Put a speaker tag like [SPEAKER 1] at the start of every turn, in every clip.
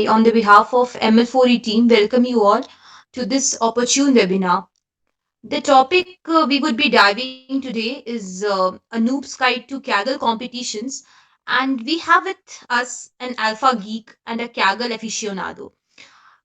[SPEAKER 1] on the behalf of ML4E team, welcome you all to this opportune webinar. The topic we would be diving today is a noob's guide to Kaggle competitions, and we have with us an alpha geek and a Kaggle aficionado.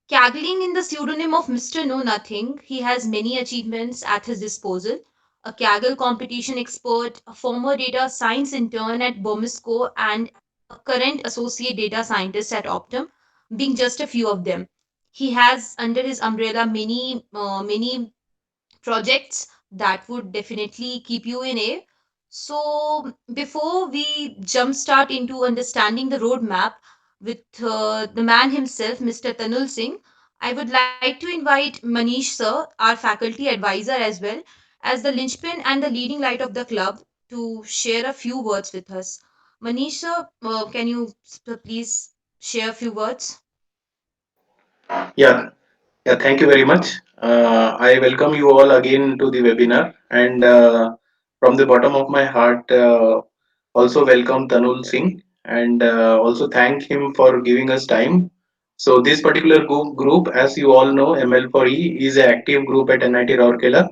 [SPEAKER 1] Caggling in the pseudonym of Mr. Know Nothing, he has many achievements at his disposal. A Kaggle competition expert, a former data science intern at Bomisco, and a current associate data scientist at Optum, being just a few of them. He has under his umbrella many projects that would definitely keep you in air. So, before we jumpstart into understanding the roadmap with the man himself, Mr. Tanul Singh, I would like to invite Manish sir, our faculty advisor as well, as the linchpin and the leading light of the club, to share a few words with us. Manish sir, can you please share a few words?
[SPEAKER 2] Yeah, thank you very much. I welcome you all again to the webinar, and from the bottom of my heart, also welcome Tanul Singh, and also thank him for giving us time. So this particular group, as you all know, ML4E is an active group at NIT Rourkela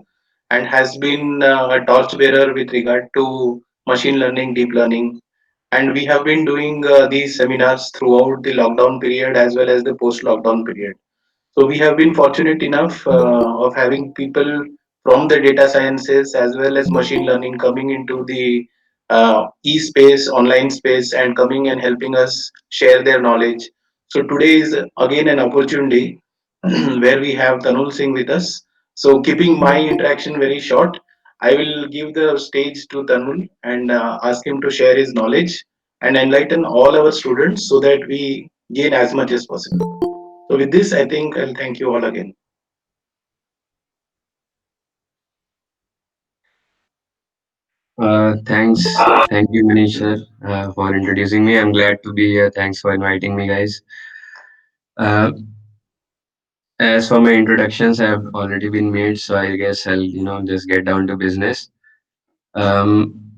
[SPEAKER 2] and has been a torchbearer with regard to machine learning, deep learning, and we have been doing these seminars throughout the lockdown period as well as the post-lockdown period. So we have been fortunate enough of having people from the data sciences as well as machine learning coming into the e-space, online space, and coming and helping us share their knowledge. So today is again an opportunity where we have Tanul Singh with us. So keeping my interaction very short, I will give the stage to Tanul and ask him to share his knowledge and enlighten all our students so that we gain as much as possible. So with this, I think I'll thank you all again.
[SPEAKER 3] Thank you, Manish sir, for introducing me. I'm glad to be here. Thanks for inviting me, guys. Uh, as for my introductions, have already been made, so I guess I'll just get down to business.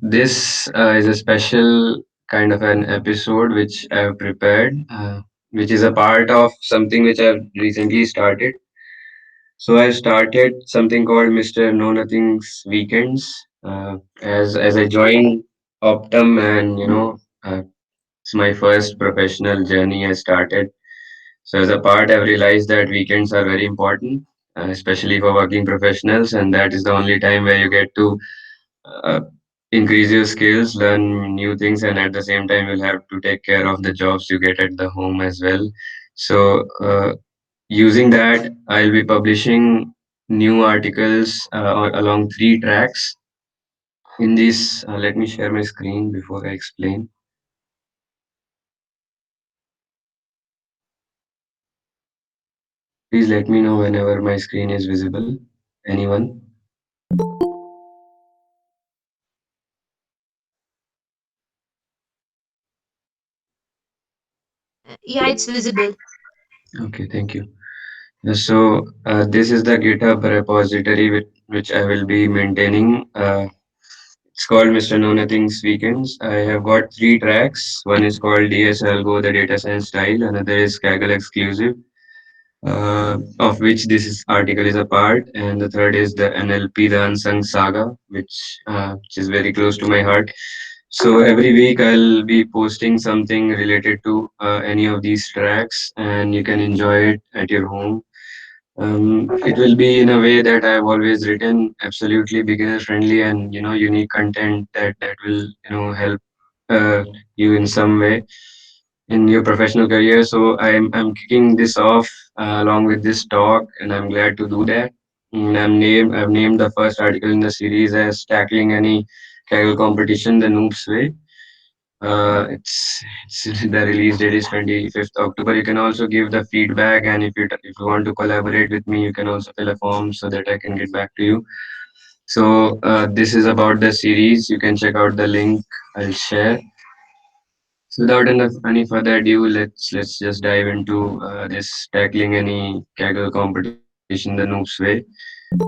[SPEAKER 3] This is a special kind of an episode which I've prepared, which is a part of something which I've recently started. So I started something called Mr. Know Nothing's Weekends. As I joined Optum, and it's my first professional journey I started. So as a part, I've realized that weekends are very important, especially for working professionals, and that is the only time where you get to uh, increase your skills, learn new things, and at the same time, you'll have to take care of the jobs you get at the home as well. So using that, I'll be publishing new articles along three tracks. In this, let me share my screen before I explain. Please let me know whenever my screen is visible. Anyone?
[SPEAKER 1] Yeah, it's visible.
[SPEAKER 3] Okay, thank you. So this is the GitHub repository which I will be maintaining. It's called Mr. Know Nothing's Weekends. I have got three tracks. One is called DSL Go, the data science style. Another is Kaggle exclusive, of which article is a part. And the third is the NLP, the unsung saga, which is very close to my heart. So every week I'll be posting something related to any of these tracks, and you can enjoy it at your home. It will be in a way that I've always written, absolutely beginner friendly and unique content that will help uh, you in some way in your professional career. So I'm kicking this off along with this talk, and I'm glad to do that. I've named the first article in the series as "Tackling Any Kaggle Competition the Noob's Way." It's the release date is 25th October. You can also give the feedback, and if you want to collaborate with me, you can also fill a form so that I can get back to you. So this is about the series. You can check out the link I'll share. So without any further ado, let's just dive into this tackling any Kaggle competition the noob's way.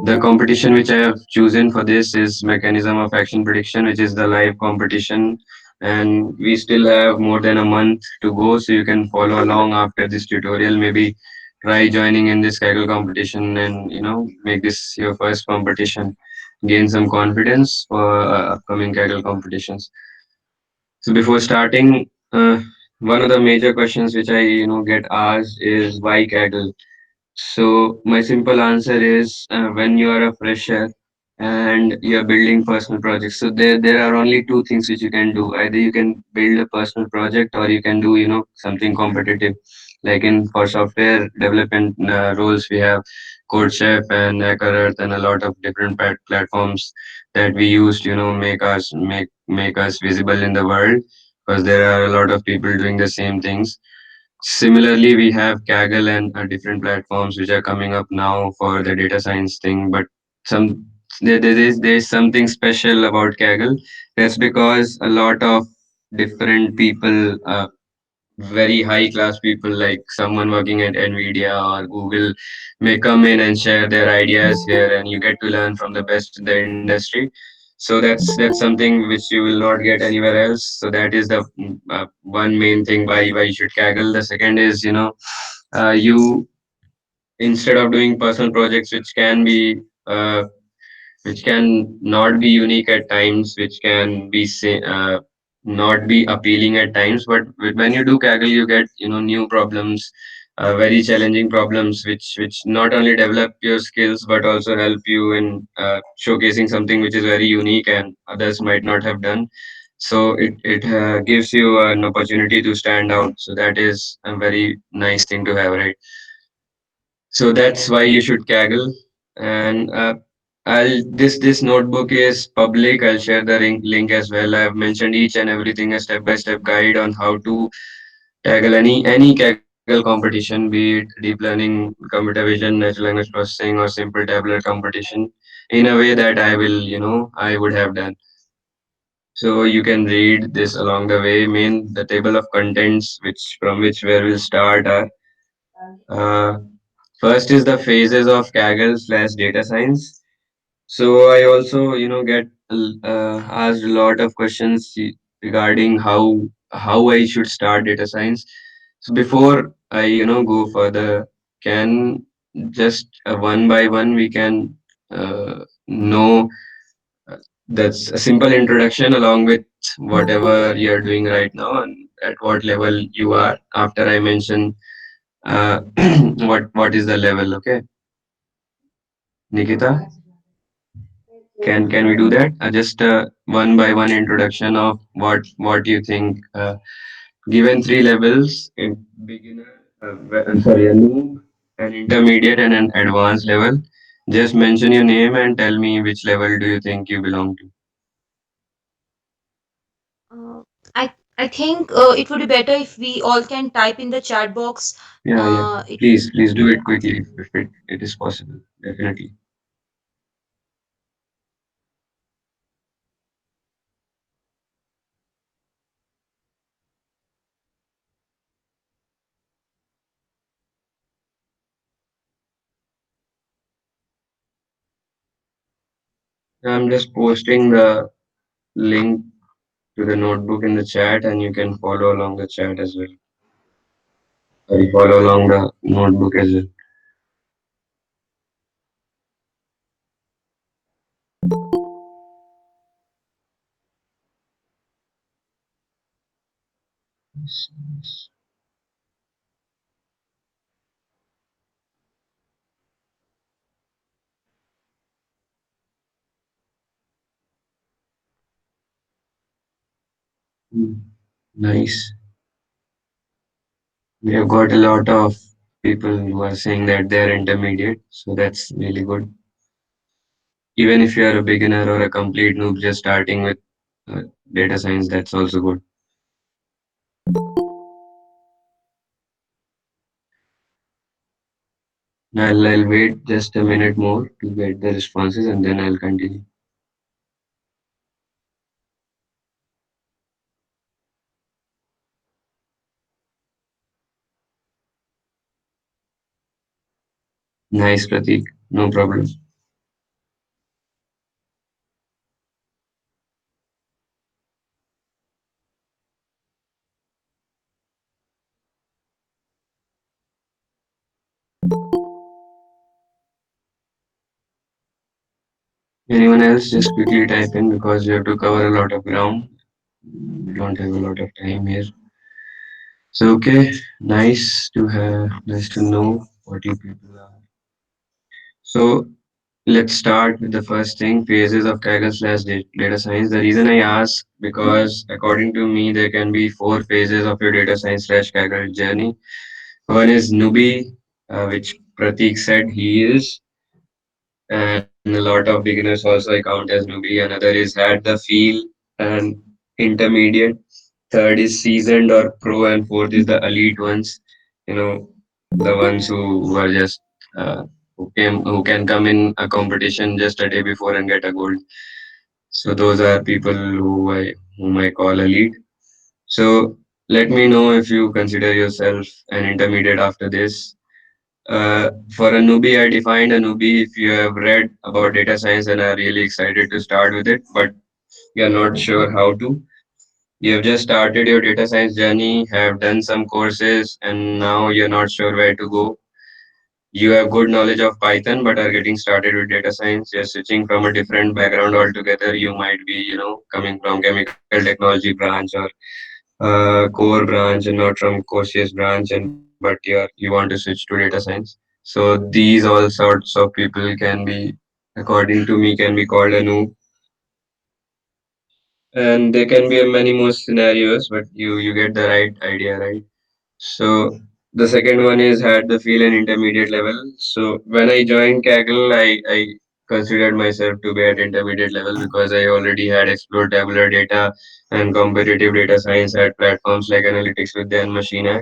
[SPEAKER 3] The competition which I have chosen for this is Mechanism of Action Prediction, which is the live competition and we still have more than a month to go, so you can follow along after this tutorial. Maybe try joining in this Kaggle competition and make this your first competition. Gain some confidence for upcoming Kaggle competitions. So before starting, one of the major questions which I get asked is why Kaggle. So my simple answer is when you are a fresher and you are building personal projects. So there are only two things which you can do. Either you can build a personal project, or you can do something competitive. Like in for software development roles, we have CodeChef and HackerEarth and a lot of different platforms that we use to make us visible in the world, because there are a lot of people doing the same things. Similarly, we have Kaggle and different platforms which are coming up now for the data science thing. But some there's something special about Kaggle. That's because a lot of different people, very high class people like someone working at Nvidia or Google, may come in and share their ideas here, and you get to learn from the best in the industry. So that's something which you will not get anywhere else. So that is the one main thing why you should Kaggle. The second is, you, instead of doing personal projects which can not be unique at times, which can be not be appealing at times. But when you do Kaggle, you get new problems, very challenging problems, which not only develop your skills but also help you in showcasing something which is very unique and others might not have done. So it gives you an opportunity to stand out. So that is a very nice thing to have, right? So that's why you should Kaggle. And I'll this notebook is public. I'll share the link as well. I've mentioned each and everything, a step-by-step guide on how to tackle any Kaggle competition, be it deep learning, computer vision, natural language processing, or simple tabular competition, in a way that I would have done. So you can read this along the way. Main the table of contents, which from which where we'll start are. Uh, First is the phases of Kaggle slash data science. So I also, get asked a lot of questions regarding how I should start data science. So before I, go further, can just one by one we can know that's a simple introduction along with whatever you're doing right now and at what level you are. After I mention what is the level, okay, Nikita? Can we do that? Just one by one introduction of what you think. Given three levels: in beginner, a noob, an intermediate, and an advanced level. Just mention your name and tell me which level do you think you belong to.
[SPEAKER 1] Uh, I think it would be better if we all can type in the chat box.
[SPEAKER 3] Yeah, yeah.
[SPEAKER 1] It
[SPEAKER 3] Please do it quickly if it is possible. Definitely. I'm just posting the link to the notebook in the chat, and you can follow along the chat as well. Sorry, follow along the notebook as well. Hmm, nice. We have got a lot of people who are saying that they're intermediate, so that's really good. Even if you're a beginner or a complete noob just starting with data science, that's also good. I'll wait just a minute more to get the responses and then I'll continue. Nice, Pratik. No problem. Anyone else? Just quickly type in because we have to cover a lot of ground. We don't have a lot of time here. So okay, nice to know what you people are. So let's start with the first thing, phases of Kaggle slash data science. The reason I ask because according to me there can be four phases of your data science slash Kaggle journey. One is newbie, which Pratik said he is, and a lot of beginners also I count as newbie. Another is had the feel and intermediate. Third is seasoned or pro, and fourth is the elite ones. You know, the ones who were just who can come in a competition just a day before and get a gold. So those are people whom I call elite. So let me know if you consider yourself an intermediate after this. For a newbie, I defined a newbie if you have read about data science and are really excited to start with it, but you're not sure how to. You have just started your data science journey, have done some courses, and now you're not sure where to go. You have good knowledge of Python, but are getting started with data science. You're switching from a different background altogether. You might be, coming from chemical technology branch or core branch and not from Cosius branch, and but you want to switch to data science. So these all sorts of people can be, according to me, can be called a noob, and there can be many more scenarios, but you get the right idea, right? So the second one is had the feel and intermediate level. So when I joined Kaggle, I considered myself to be at intermediate level because I already had explored tabular data and competitive data science at platforms like Analytics Vidya and Machine.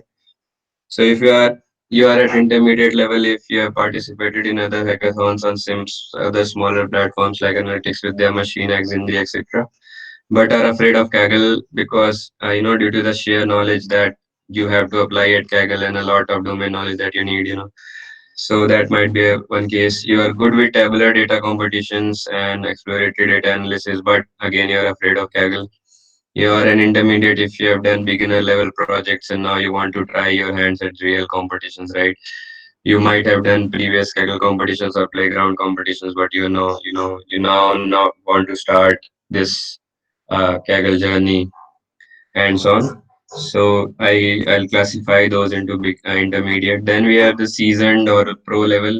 [SPEAKER 3] So if you are at intermediate level if you have participated in other hackathons on Sims, other smaller platforms like Analytics with their Machine, Xindi, etc., but are afraid of Kaggle because due to the sheer knowledge that you have to apply at Kaggle and a lot of domain knowledge that you need, So that might be one case. You are good with tabular data competitions and exploratory data analysis, but again you are afraid of Kaggle. You are an intermediate if you have done beginner level projects and now you want to try your hands at real competitions, right? You might have done previous Kaggle competitions or playground competitions, but you now not want to start this Kaggle journey hands on. So I'll classify those into big intermediate. Then we have the seasoned or pro level.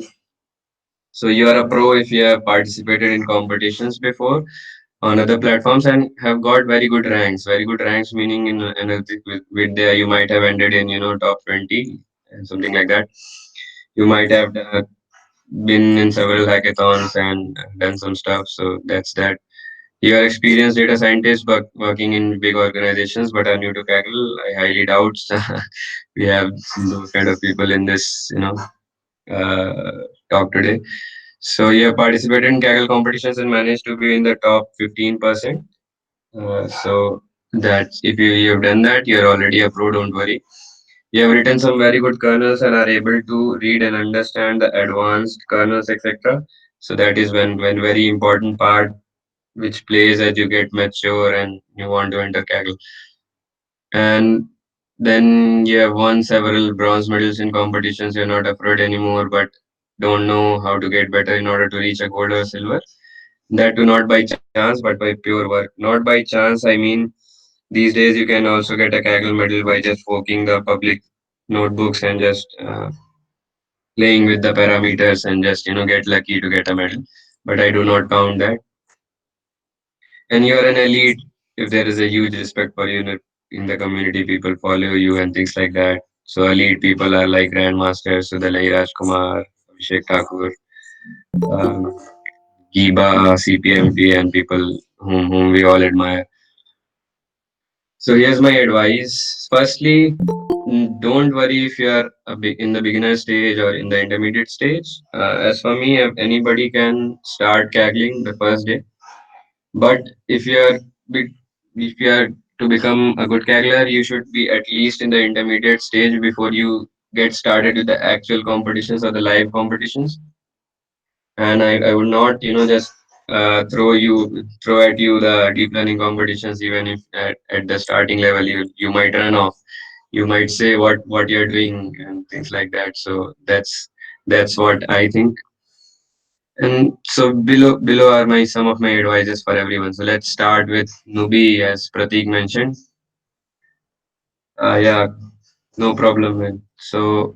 [SPEAKER 3] So you are a pro if you have participated in competitions before on other platforms and have got very good ranks. Very good ranks meaning in analytics with there you might have ended in top 20 and something like that. You might have been in several hackathons and done some stuff. So that's that. You are experienced data scientists working in big organizations but are new to Kaggle. I highly doubt we have those kind of people in this talk today. So you have participated in Kaggle competitions and managed to be in the top 15%. So that's if you have done that, you're already a pro, don't worry. You have written some very good kernels and are able to read and understand the advanced kernels, etc. So that is when very important part which plays as you get mature and you want to enter Kaggle. And then you have won several bronze medals in competitions. You're not afraid anymore, but don't know how to get better in order to reach a gold or silver. That too not by chance, but by pure work. Not by chance, I mean these days you can also get a Kaggle medal by just forking the public notebooks and just playing with the parameters and just get lucky to get a medal. But I do not count that. And you are an elite if there is a huge respect for you in the community, people follow you and things like that. So elite people are like grandmasters, Sudalai Rajkumar, Abhishek Thakur, um, Giba, CPMP, and people whom we all admire. So here's my advice. Firstly, don't worry if you are in the beginner stage or in the intermediate stage. As for me, anybody can start caggling the first day. But if you are be- if you are to become a good caggler, you should be at least in the intermediate stage before you get started with the actual competitions or the live competitions. And I would not just throw at you the deep learning competitions even if at the starting level you might run off, you might say what you're doing and things like that. So that's what I think. And so below are my some of my advices for everyone. So let's start with newbie, as Pratik mentioned. Yeah, no problem, man. So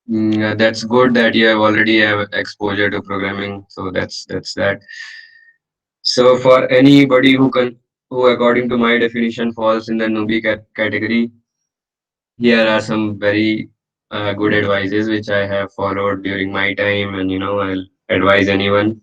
[SPEAKER 3] that's good that you have already have exposure to programming. So that's that. So for anybody who according to my definition falls in the newbie category, here are some very good advices which I have followed during my time, and I'll advise anyone.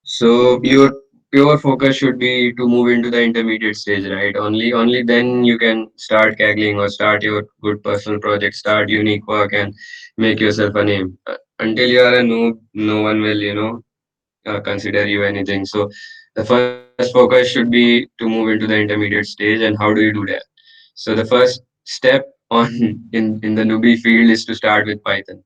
[SPEAKER 3] So your pure focus should be to move into the intermediate stage, right? Only then you can start caggling or start your good personal project, start unique work, and make yourself a name. Until you are a noob, no one will consider you anything. So the first focus should be to move into the intermediate stage. And how do you do that? So the first step on in the newbie field is to start with Python.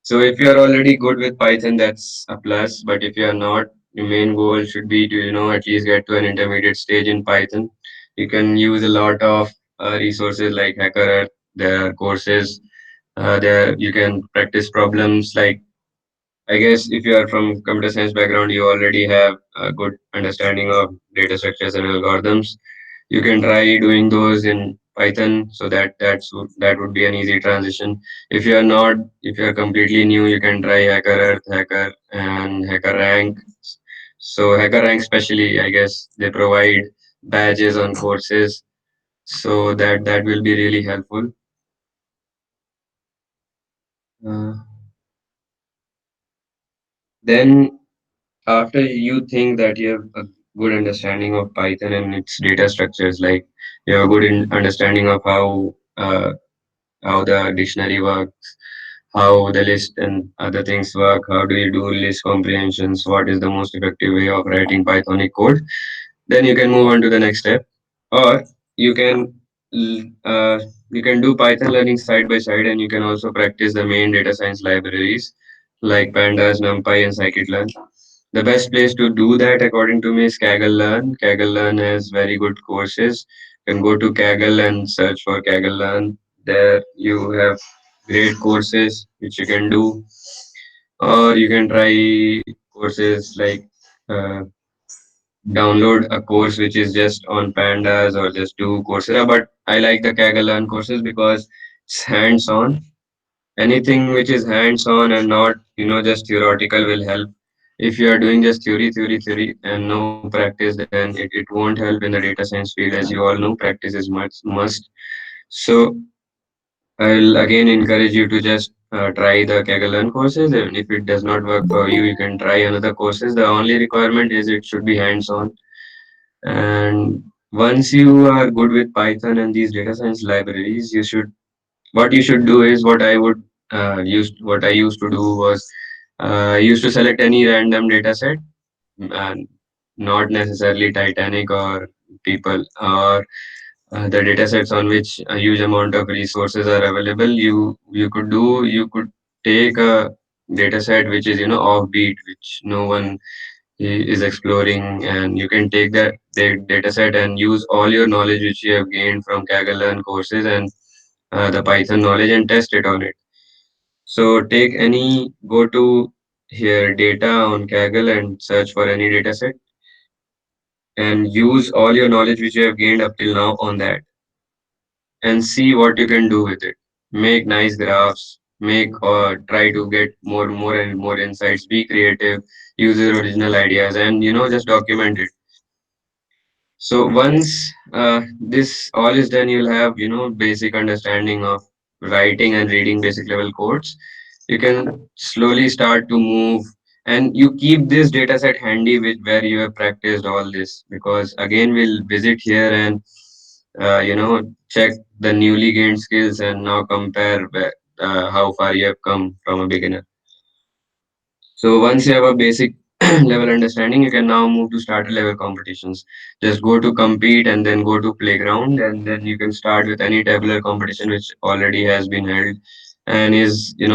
[SPEAKER 3] So if you are already good with Python, that's a plus. But if you are not, your main goal should be to at least get to an intermediate stage in Python. You can use a lot of resources like HackerEarth. There are courses. There you can practice problems like, I guess if you are from computer science background, you already have a good understanding of data structures and algorithms. You can try doing those in Python, so that would be an easy transition. If you are not, if you are completely new, you can try HackerEarth, Hacker, and HackerRank. So HackerRank, especially, I guess they provide badges on courses, so that will be really helpful. Uh, then after you think that you have a good understanding of Python and its data structures, like you have a good understanding of how the dictionary works, how the list and other things work, how do you do list comprehensions, what is the most effective way of writing Pythonic code, then you can move on to the next step. Or you can you can do Python learning side by side, and you can also practice the main data science libraries like Pandas, NumPy, and Scikit-learn. The best place to do that, according to me, is Kaggle Learn. Kaggle Learn has very good courses. You can go to Kaggle and search for Kaggle Learn. There you have great courses which you can do, or you can try courses like download a course which is just on Pandas or just do Coursera. But I like the Kaggle Learn courses because it's hands-on. Anything which is hands-on and not just theoretical will help. If you are doing just theory and no practice, then it won't help in the data science field. As you all know, practice is must. So I'll again encourage you to just try the Kaggle Learn courses, and if it does not work for you, you can try another courses. The only requirement is it should be hands-on. And once you are good with Python and these data science libraries, what you should do is what I used to do was I used to select any random data set, and not necessarily Titanic or people or the data sets on which a huge amount of resources are available. You could take a data set which is offbeat, which no one is exploring, and you can take that data set and use all your knowledge which you have gained from Kaggle Learn courses and the Python knowledge and test it on it. So go to here data on Kaggle and search for any data set and use all your knowledge which you have gained up till now on that and see what you can do with it. Make nice graphs, make or try to get more and more insights, be creative, use your original ideas, and just document it. So once this all is done, you'll have basic understanding of writing and reading basic level codes. You can slowly start to move, and you keep this data set handy with where you have practiced all this, because again we'll visit here and check the newly gained skills and now compare how far you have come from a beginner. So once you have a basic level understanding, you can now move to starter level competitions. Just go to compete and then go to playground, and then you can start with any tabular competition which already has been held and is you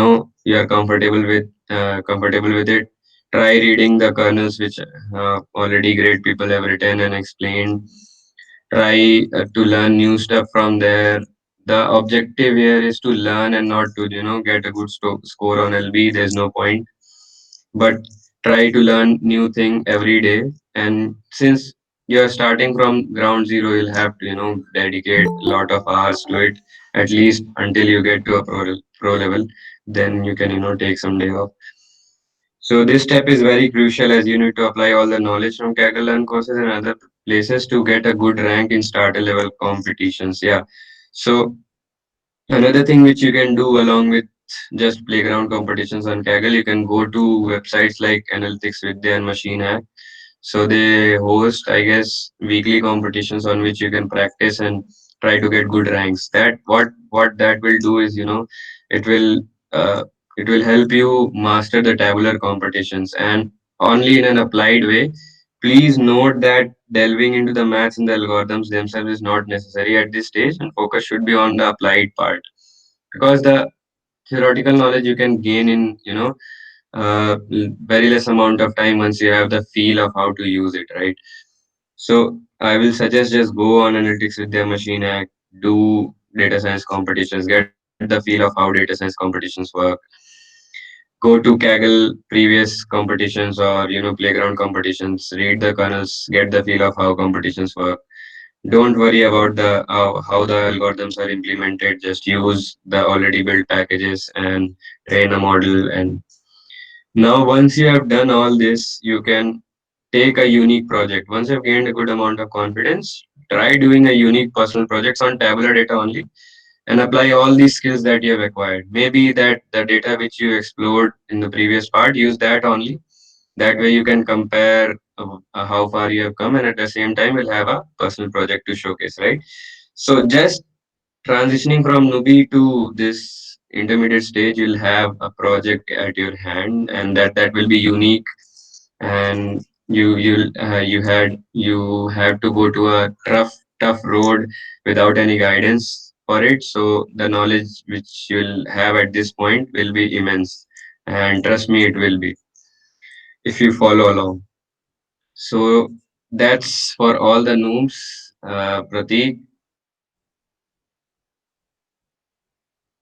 [SPEAKER 3] are comfortable with it. Try reading the kernels which already great people have written and explained. Try to learn new stuff from there. The objective here is to learn and not to get a good score on LB. There's no point, but try to learn new thing every day. And since you're starting from ground zero, you'll have to dedicate a lot of hours to it, at least until you get to a pro level. Then you can take some day off. So this step is very crucial, as you need to apply all the knowledge from Kaggle Learn courses and other places to get a good rank in starter level competitions. Yeah. So another thing which you can do along with just playground competitions on Kaggle, you can go to websites like Analytics Vidya and Machine Hack. So they host, I guess, weekly competitions on which you can practice and try to get good ranks. That what that will do is, it will uh, it will help you master the tabular competitions and only in an applied way. Please note that delving into the maths and the algorithms themselves is not necessary at this stage, and focus should be on the applied part, because the theoretical knowledge you can gain in very less amount of time once you have the feel of how to use it, right? So I will suggest just go on Analytics with their Machine Hack, do data science competitions, get the feel of how data science competitions work. Go to Kaggle previous competitions or playground competitions, read the kernels, get the feel of how competitions work. Don't worry about the how the algorithms are implemented. Just use the already built packages and train a model. And now, once you have done all this, you can take a unique project. Once you've gained a good amount of confidence, try doing a unique personal projects on tabular data only and apply all these skills that you have acquired. Maybe that the data which you explored in the previous part, use that only. That way you can compare how far you have come, and at the same time you'll have a personal project to showcase, right? So just transitioning from newbie to this intermediate stage, you'll have a project at your hand, and that will be unique. And you have to go to a tough road without any guidance for it. So the knowledge which you'll have at this point will be immense, and trust me, it will be if you follow along. So that's for all the noobs. Prateek,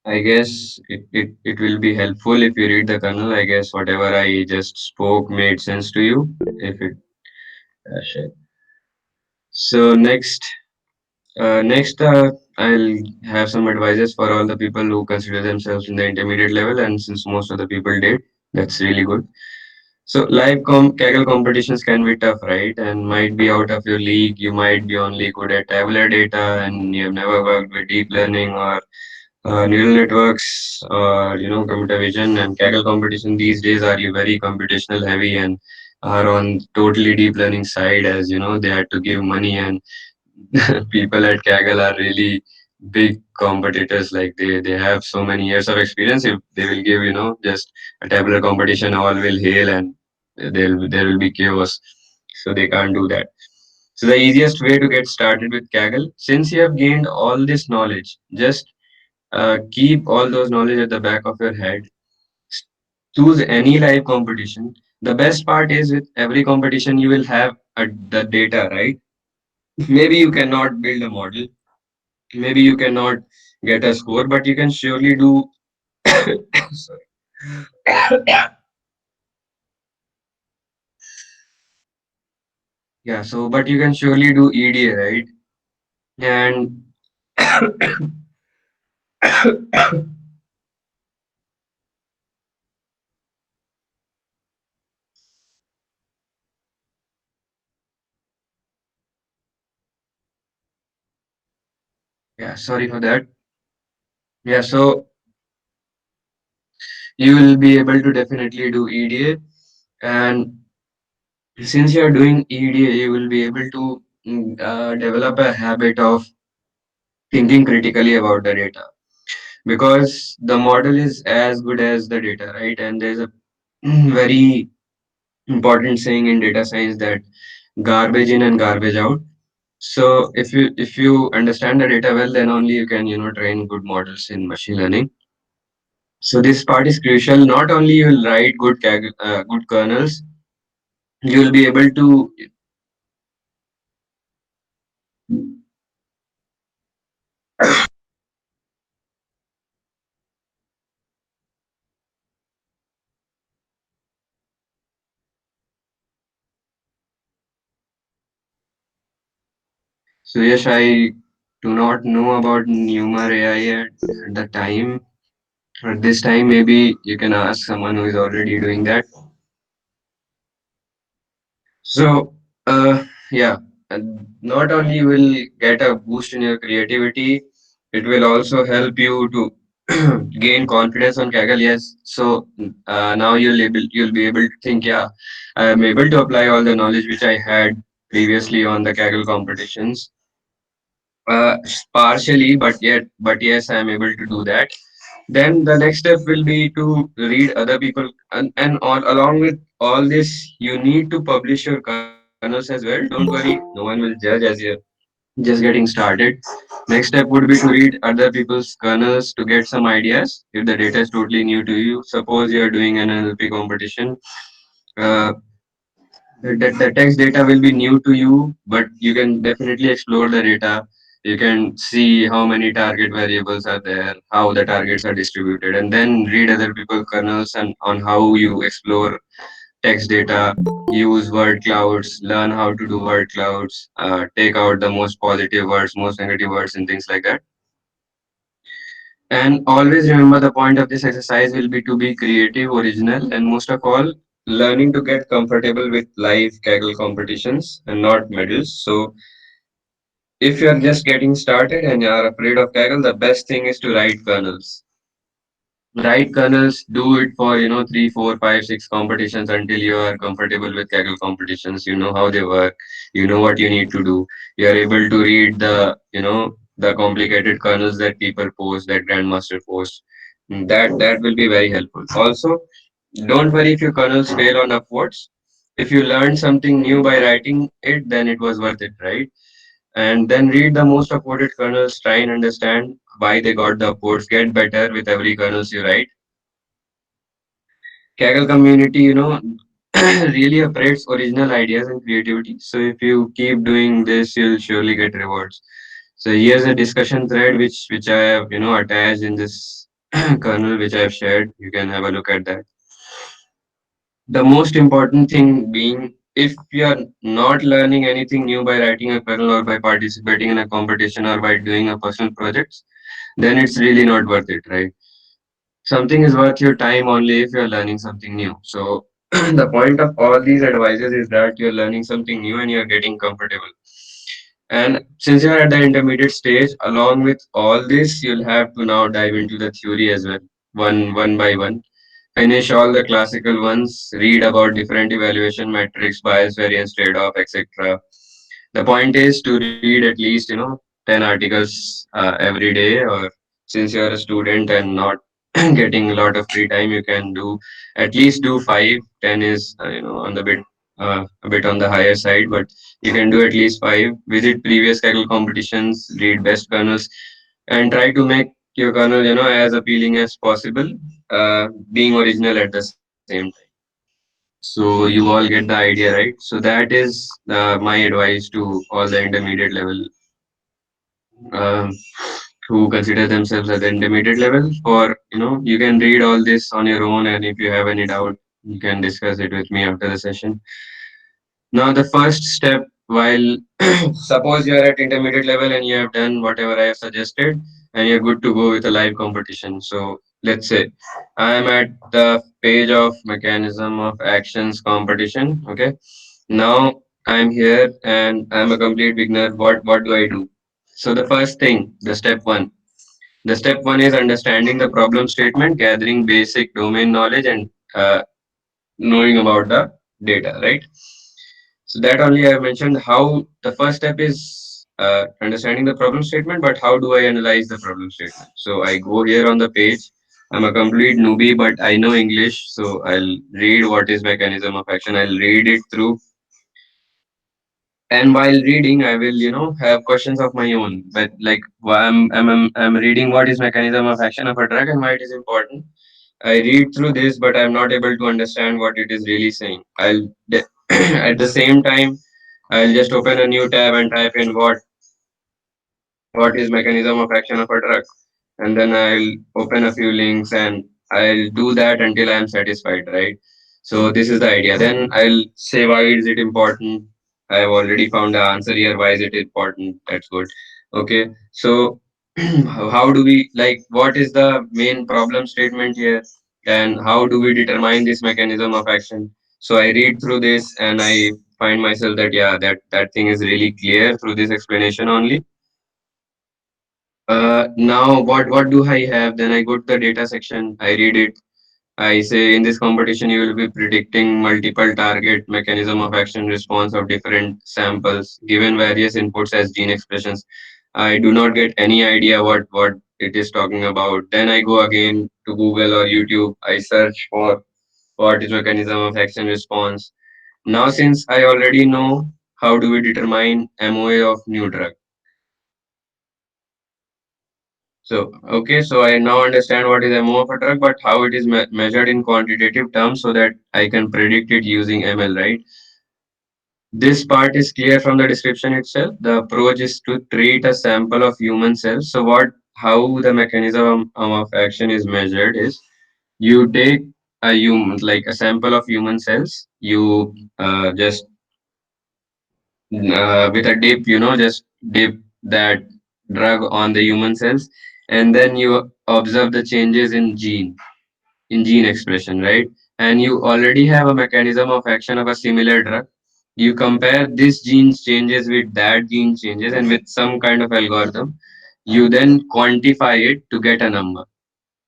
[SPEAKER 3] I guess it will be helpful if you read the kernel. I guess whatever I just spoke made sense to you. If it sure. So next, I'll have some advices for all the people who consider themselves in the intermediate level, and since most of the people did, that's really good. So live Kaggle competitions can be tough, right? And might be out of your league. You might be only good at tabular data, and you've never worked with deep learning or neural networks or computer vision. And Kaggle competition these days are you very computational heavy and are on totally deep learning side, as they had to give money, and people at Kaggle are really big competitors. Like they have so many years of experience. If they will give just a tabular competition, all will hail and there will be chaos. So they can't do that. So the easiest way to get started with Kaggle, since you have gained all this knowledge, just keep all those knowledge at the back of your head. Choose any live competition. The best part is with every competition you will have the data, right? Maybe you cannot build a model, maybe you cannot get a score, but you can surely do sorry. Yeah, so but you can surely do EDA, right? And yeah, sorry for that. Yeah, so you will be able to definitely do EDA, and since you are doing EDA, you will be able to develop a habit of thinking critically about the data, because the model is as good as the data, right? And there's a very important saying in data science that garbage in and garbage out. So if you understand the data well, then only you can train good models in machine learning. So this part is crucial. Not only you will write good kernels, you will be able to So yes, I do not know about Numer AI at the time. At this time, maybe you can ask someone who is already doing that. So, yeah, and not only will get a boost in your creativity, it will also help you to gain confidence on Kaggle. Yes, so now you'll be able to think, yeah, I am able to apply all the knowledge which I had previously on the Kaggle competitions. Partially, but yes, I am able to do that. Then the next step will be to read other people, and all along with all this, you need to publish your kernels as well. Don't worry, no one will judge as you're just getting started. Next step would be to read other people's kernels to get some ideas. If the data is totally new to you, suppose you're doing an NLP competition, uh, the text data will be new to you, but you can definitely explore the data. You can see how many target variables are there, how the targets are distributed, and then read other people kernels and on how you explore text data, use word clouds, learn how to do word clouds, take out the most positive words, most negative words, and things like that. And always remember the point of this exercise will be to be creative, original, and most of all, learning to get comfortable with live Kaggle competitions and not medals. So, if you're just getting started and you're afraid of Kaggle, the best thing is to write kernels. Write kernels, do it for 3, 4, 5, 6 competitions until you are comfortable with Kaggle competitions. You know how they work, you know what you need to do. You are able to read the complicated kernels that people post, that Grandmaster posts. That will be very helpful. Also, don't worry if your kernels fail on upvotes. If you learned something new by writing it, then it was worth it, right? And then read the most upvoted kernels, try and understand why they got the upvotes, get better with every kernels you write. Kaggle community, really appreciates original ideas and creativity. So if you keep doing this, you'll surely get rewards. So here's a discussion thread which I have attached in this kernel which I have shared. You can have a look at that. The most important thing being, if you are not learning anything new by writing a kernel or by participating in a competition or by doing a personal projects, then it's really not worth it, right? Something is worth your time only if you're learning something new. So the point of all these advices is that you're learning something new and you're getting comfortable. And since you're at the intermediate stage, along with all this, you'll have to now dive into the theory as well, one by one. Finish all the classical ones, read about different evaluation metrics, bias, variance, trade-off, etc. The point is to read at least 10 articles every day, or since you're a student and not getting a lot of free time, you can do at least do 5. 10 is on the bit a bit on the higher side, but you can do at least 5. Visit previous Kaggle competitions, read best kernels, and try to make your kernel as appealing as possible, being original at the same time. So you all get the idea, right? So that is my advice to all the intermediate level, um, who consider themselves at the intermediate level. For you can read all this on your own, and if you have any doubt, you can discuss it with me after the session. Now, the first step, while suppose you are at intermediate level and you have done whatever I have suggested, and you're good to go with a live competition. So let's say I am at the page of mechanism of actions competition. Okay, now I'm here and I'm a complete beginner. What do I do? So the first thing, the step one is understanding the problem statement, gathering basic domain knowledge, and knowing about the data, right? So that only I mentioned how the first step is understanding the problem statement, but how do I analyze the problem statement? So I go here on the page. I'm a complete newbie, but I know English, so I'll read what is mechanism of action. I'll read it through, and while reading, I will have questions of my own. But like I'm reading what is mechanism of action of a drug and why it is important. I read through this, but I'm not able to understand what it is really saying. At the same time, I'll just open a new tab and type in what is mechanism of action of a drug, and then I'll open a few links and I'll do that until I'm satisfied, right? So this is the idea. Then I'll say why is it important. I have already found the answer here. Why is it important? That's good. Okay, so how do we, like, what is the main problem statement here, and how do we determine this mechanism of action? So I read through this and I find myself that yeah, that thing is really clear through this explanation only. Now what do I have? Then I go to the data section. I read it. I say in this competition you will be predicting multiple target mechanism of action response of different samples given various inputs as gene expressions. I do not get any idea what it is talking about. Then I go again to Google or YouTube. I search for what is mechanism of action response. Now since I already know how do we determine MOA of new drug. So, okay, so I now understand what is MO of a drug, but how it is measured in quantitative terms so that I can predict it using ML, right? This part is clear from the description itself. The approach is to treat a sample of human cells. So, how the mechanism of action is measured is you take a human, like a sample of human cells, you just with a dip, just dip that drug on the human cells, and then you observe the changes in gene expression, right? And you already have a mechanism of action of a similar drug. You compare this gene changes with that gene changes, and with some kind of algorithm, you then quantify it to get a number.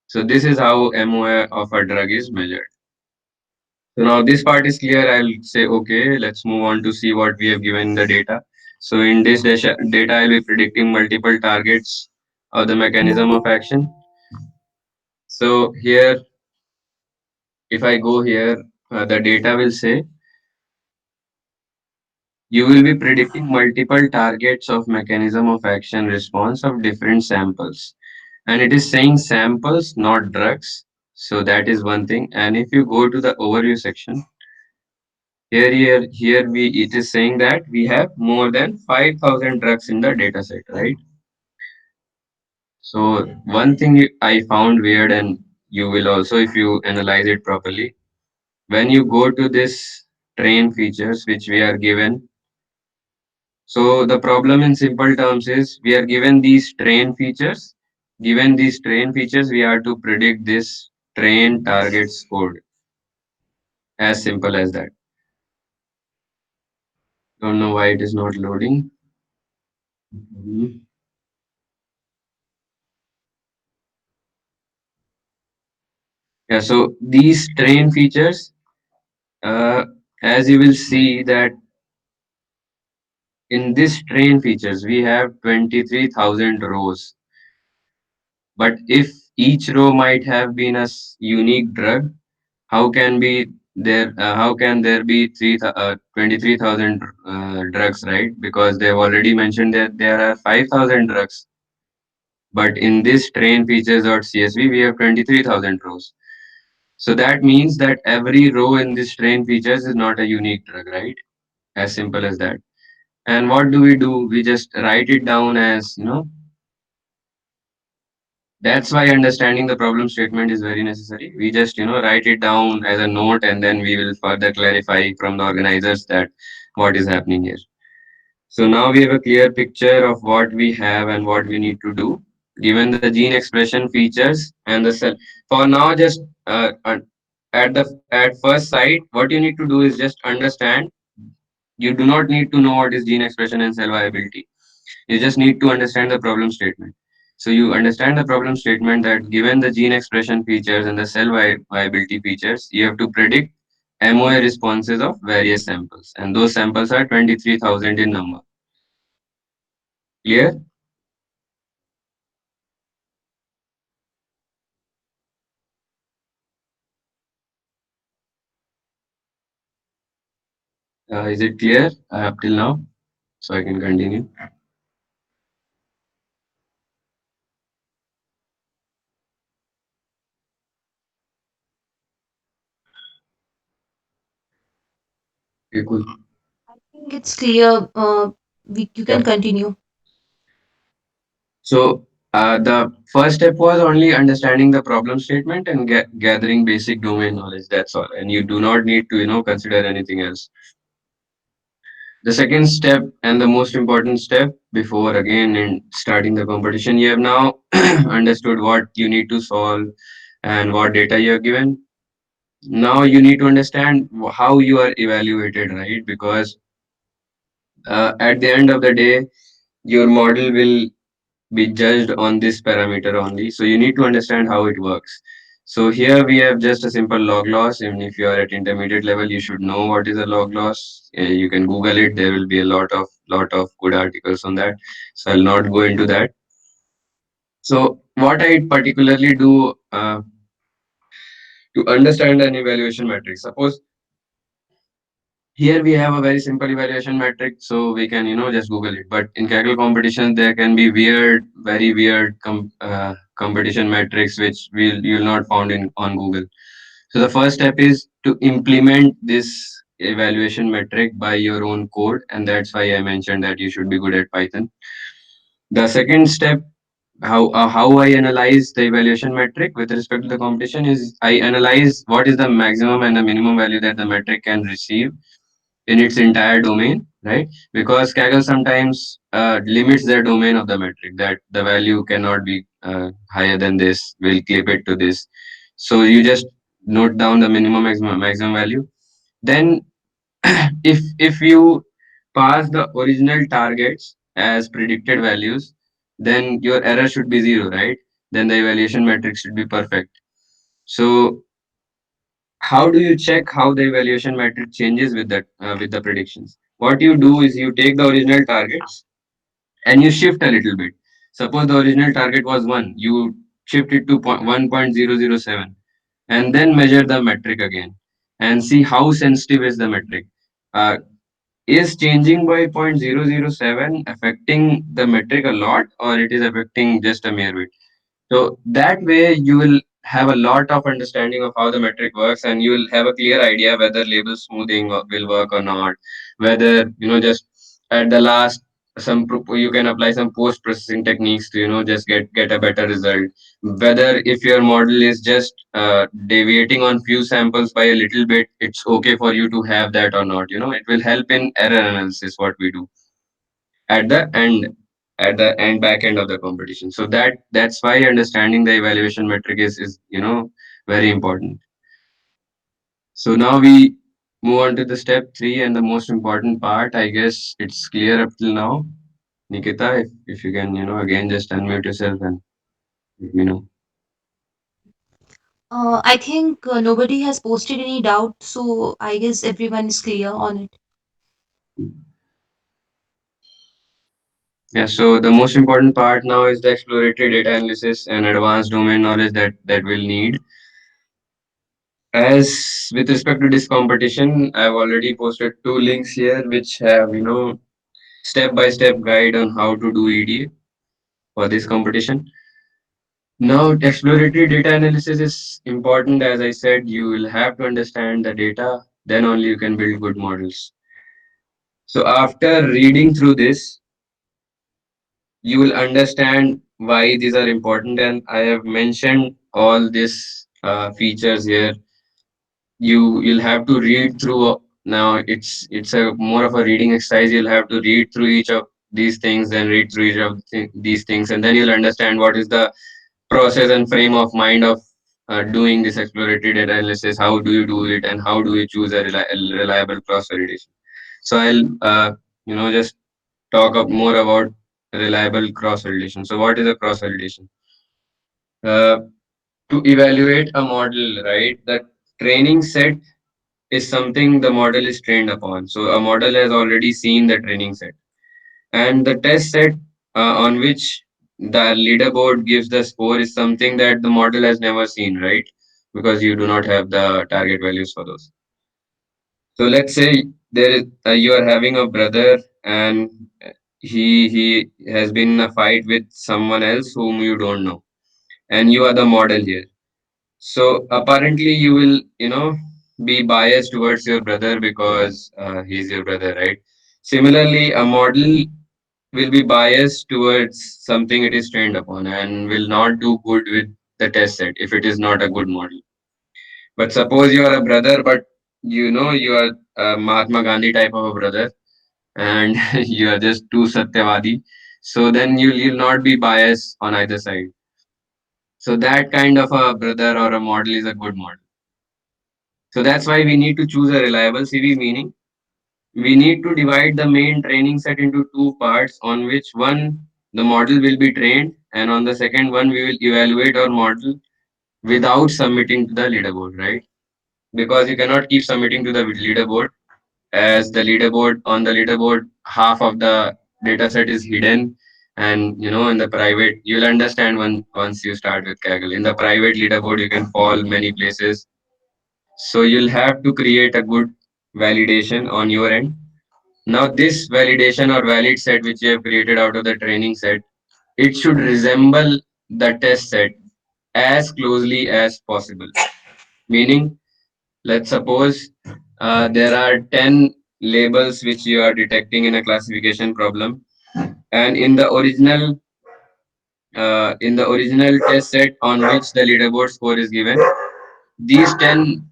[SPEAKER 3] So this is how MOA of a drug is measured. So now this part is clear. I'll say, okay, let's move on to see what we have given in the data. So in this data, I'll be predicting multiple targets of the mechanism of action. So here, if I go here, the data will say you will be predicting multiple targets of mechanism of action response of different samples. And it is saying samples, not drugs. So that is one thing. And if you go to the overview section, here we it is saying that we have more than 5,000 drugs in the data set, right? So one thing I found weird, and you will also if you analyze it properly, when you go to this train features which we are given. So the problem in simple terms is we are given these train features. Given these train features, we are to predict this train target scored. As simple as that. Don't know why it is not loading. Mhm. Yeah, so these train features, uh, as you will see that in this train features, we have 23,000 rows. But if each row might have been a unique drug, how can be there? How can there be 23,000 drugs, right? Because they've already mentioned that there are 5,000 drugs. But in this train features.csv, we have 23,000 rows. So that means that every row in this train features is not a unique drug, right? As simple as that. And what do? We just write it down as, that's why understanding the problem statement is very necessary. We just, write it down as a note and then we will further clarify from the organizers that what is happening here. So now we have a clear picture of what we have and what we need to do, given the gene expression features and the cell. For now, just at first sight, what you need to do is just understand. You do not need to know what is gene expression and cell viability. You just need to understand the problem statement. So you understand the problem statement that given the gene expression features and the cell viability features, you have to predict MOA responses of various samples. And those samples are 23,000 in number. Clear? Is it clear up till now? So I can continue. Okay, cool.
[SPEAKER 1] I think it's clear. You
[SPEAKER 3] Yeah.
[SPEAKER 1] can continue.
[SPEAKER 3] So the first step was only understanding the problem statement and gathering basic domain knowledge. That's all. And you do not need to, consider anything else. The second step and the most important step before again in starting the competition, you have now understood what you need to solve and what data you are given. Now you need to understand how you are evaluated, right? Because at the end of the day, your model will be judged on this parameter only. So you need to understand how it works. So here we have just a simple log loss. Even if you are at intermediate level, you should know what is a log loss. You can Google it. There will be a lot of good articles on that. So I'll not go into that. So what I particularly do to understand an evaluation matrix. Suppose here we have a very simple evaluation metric, so we can just Google it. But in Kaggle competitions, there can be weird, very weird competition metrics which you'll not found in on Google. So the first step is to implement this evaluation metric by your own code, and that's why I mentioned that you should be good at Python. The second step, how I analyze the evaluation metric with respect to the competition, is I analyze what is the maximum and the minimum value that the metric can receive in its entire domain, right? Because Kaggle sometimes limits the domain of the metric, that the value cannot be higher than this. We'll clip it to this. So you just note down the minimum maximum value. Then, if you pass the original targets as predicted values, then your error should be zero, right? Then the evaluation metric should be perfect. So how do you check how the evaluation metric changes with the predictions? What you do is you take the original targets and you shift a little bit. Suppose the original target was 1, you shift it to 1.007, and then measure the metric again and see how sensitive is the metric. uh, is changing by 0.007 affecting the metric a lot, or it is affecting just a mere bit? So that way you will have a lot of understanding of how the metric works, and you will have a clear idea whether label smoothing will work or not. Whether just at the last, you can apply some post processing techniques to just get a better result. Whether if your model is just deviating on few samples by a little bit, it's okay for you to have that or not. It will help in error analysis, what we do at the end at the end back end of the competition. So that's why understanding the evaluation metric is very important. So now we move on to the step 3 and the most important part. I guess it's clear up till now. Nikita, if you can again just unmute yourself and let me know.
[SPEAKER 1] I think nobody has posted any doubt, so I guess everyone is clear on it.
[SPEAKER 3] Yeah, so the most important part now is the exploratory data analysis and advanced domain knowledge that we'll need. As with respect to this competition, I've already posted two links here which have step by step guide on how to do EDA for this competition. Now, exploratory data analysis is important. As I said, you will have to understand the data, then only you can build good models. So after reading through this, you will understand why these are important, and I have mentioned all these features here. You'll have to read through. Now it's a more of a reading exercise. You'll have to read through each of these things, then read through each of these things, and then you'll understand what is the process and frame of mind of doing this exploratory data analysis. How do you do it, and how do you choose a reliable cross validation? So I'll just talk up more about reliable cross validation. So what is a cross validation? uh, to evaluate a model, right? The training set is something the model is trained upon. So a model has already seen the training set, and the test set on which the leaderboard gives the score is something that the model has never seen, right? Because you do not have the target values for those. So let's say there is you are having a brother, and he has been in a fight with someone else whom you don't know, and you are the model here. So apparently you will, be biased towards your brother because he's your brother, right? Similarly, a model will be biased towards something it is trained upon and will not do good with the test set if it is not a good model. But suppose you are a brother, but you are a Mahatma Gandhi type of a brother, and you are just too satyavadi. So then you'll not be biased on either side. So that kind of a brother or a model is a good model. So that's why we need to choose a reliable CV, meaning we need to divide the main training set into two parts, on which one the model will be trained, and on the second one we will evaluate our model without submitting to the leaderboard, right? Because you cannot keep submitting to the leaderboard, as the leaderboard, on the leaderboard half of the data set is hidden. And in the private, you'll understand once you start with Kaggle. In the private leaderboard you can fall many places. So you'll have to create a good validation on your end. Now this validation or valid set which you have created out of the training set, it should resemble the test set as closely as possible. Meaning, let's suppose there are 10 labels which you are detecting in a classification problem, and in the original test set on which the leaderboard score is given, these 10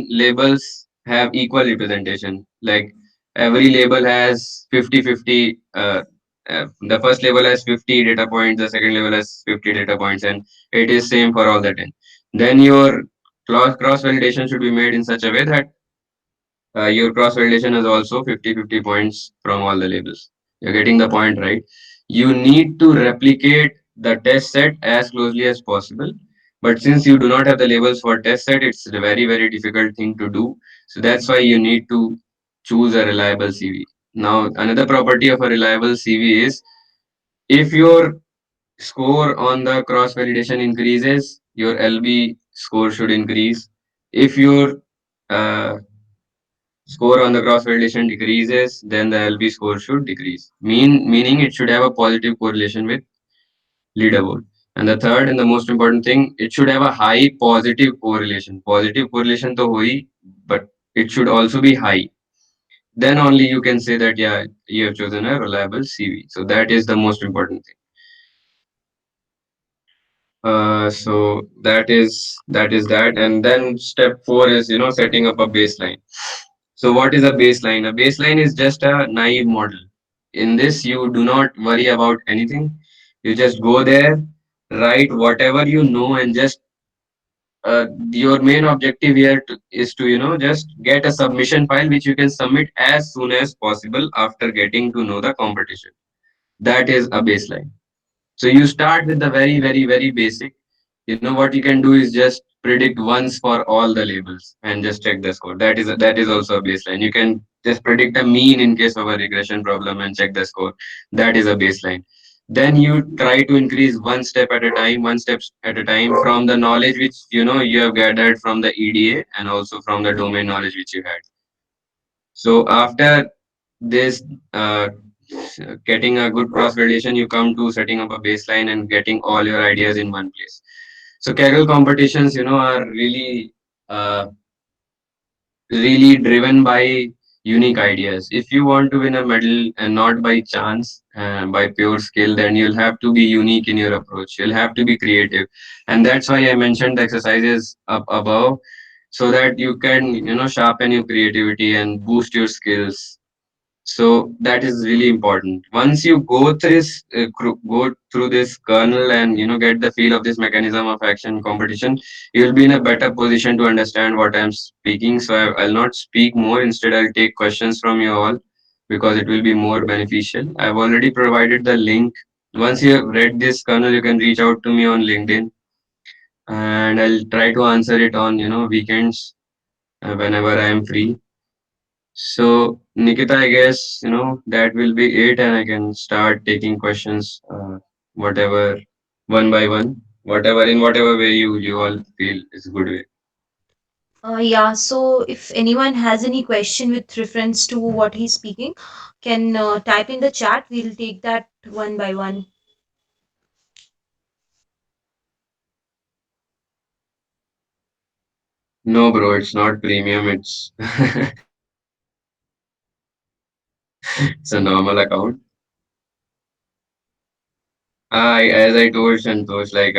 [SPEAKER 3] labels have equal representation. Like every label has 50-50. The first label has 50 data points, the second label has 50 data points, and it is same for all the 10. Then your cross validation should be made in such a way that your cross validation is also 50-50 points from all the labels. You're getting the point, right? You need to replicate the test set as closely as possible. But since you do not have the labels for test set, it's a very, very difficult thing to do. So that's why you need to choose a reliable CV. Now, another property of a reliable CV is, if your score on the cross validation increases, your LB score should increase. If your uh, score on the cross validation decreases, then the LB score should decrease. Meaning it should have a positive correlation with leaderboard. And the third and the most important thing, it should have a high positive correlation. Positive correlation to hui, but it should also be high. Then only you can say that, yeah, you have chosen a reliable CV. So that is the most important thing. So that is that. And then step four is, setting up a baseline. So what is a baseline? A baseline is just a naive model. In this, you do not worry about anything. You just go there, write whatever you know, and just your main objective here is to just get a submission file which you can submit as soon as possible after getting to know the competition. That is a baseline. So you start with the very, very, very basic. What you can do is just predict once for all the labels and just check the score. That is also a baseline. You can just predict a mean in case of a regression problem and check the score. That is a baseline. Then you try to increase one step at a time, from the knowledge which you have gathered from the EDA, and also from the domain knowledge which you had. So after this, getting a good cross validation, you come to setting up a baseline and getting all your ideas in one place. So Kaggle competitions, are really driven by unique ideas. If you want to win a medal and not by chance, by pure skill, then you'll have to be unique in your approach. You'll have to be creative, and that's why I mentioned the exercises up above, so that you can sharpen your creativity and boost your skills. So that is really important. Once you go through this kernel and get the feel of this mechanism of action competition, you'll be in a better position to understand what I'm speaking. So I'll not speak more. Instead, I'll take questions from you all, because it will be more beneficial. I've already provided the link. Once you have read this kernel, you can reach out to me on LinkedIn, and I'll try to answer it on weekends, whenever I am free. So, Nikita, I guess, that will be it, and I can start taking questions, whatever, one by one, in whatever way you all feel is a good way.
[SPEAKER 1] Yeah, so if anyone has any question with reference to what he's speaking, can type in the chat. We'll take that one by one.
[SPEAKER 3] No, bro, it's not premium. It's it's a normal account. As I told Santosh, like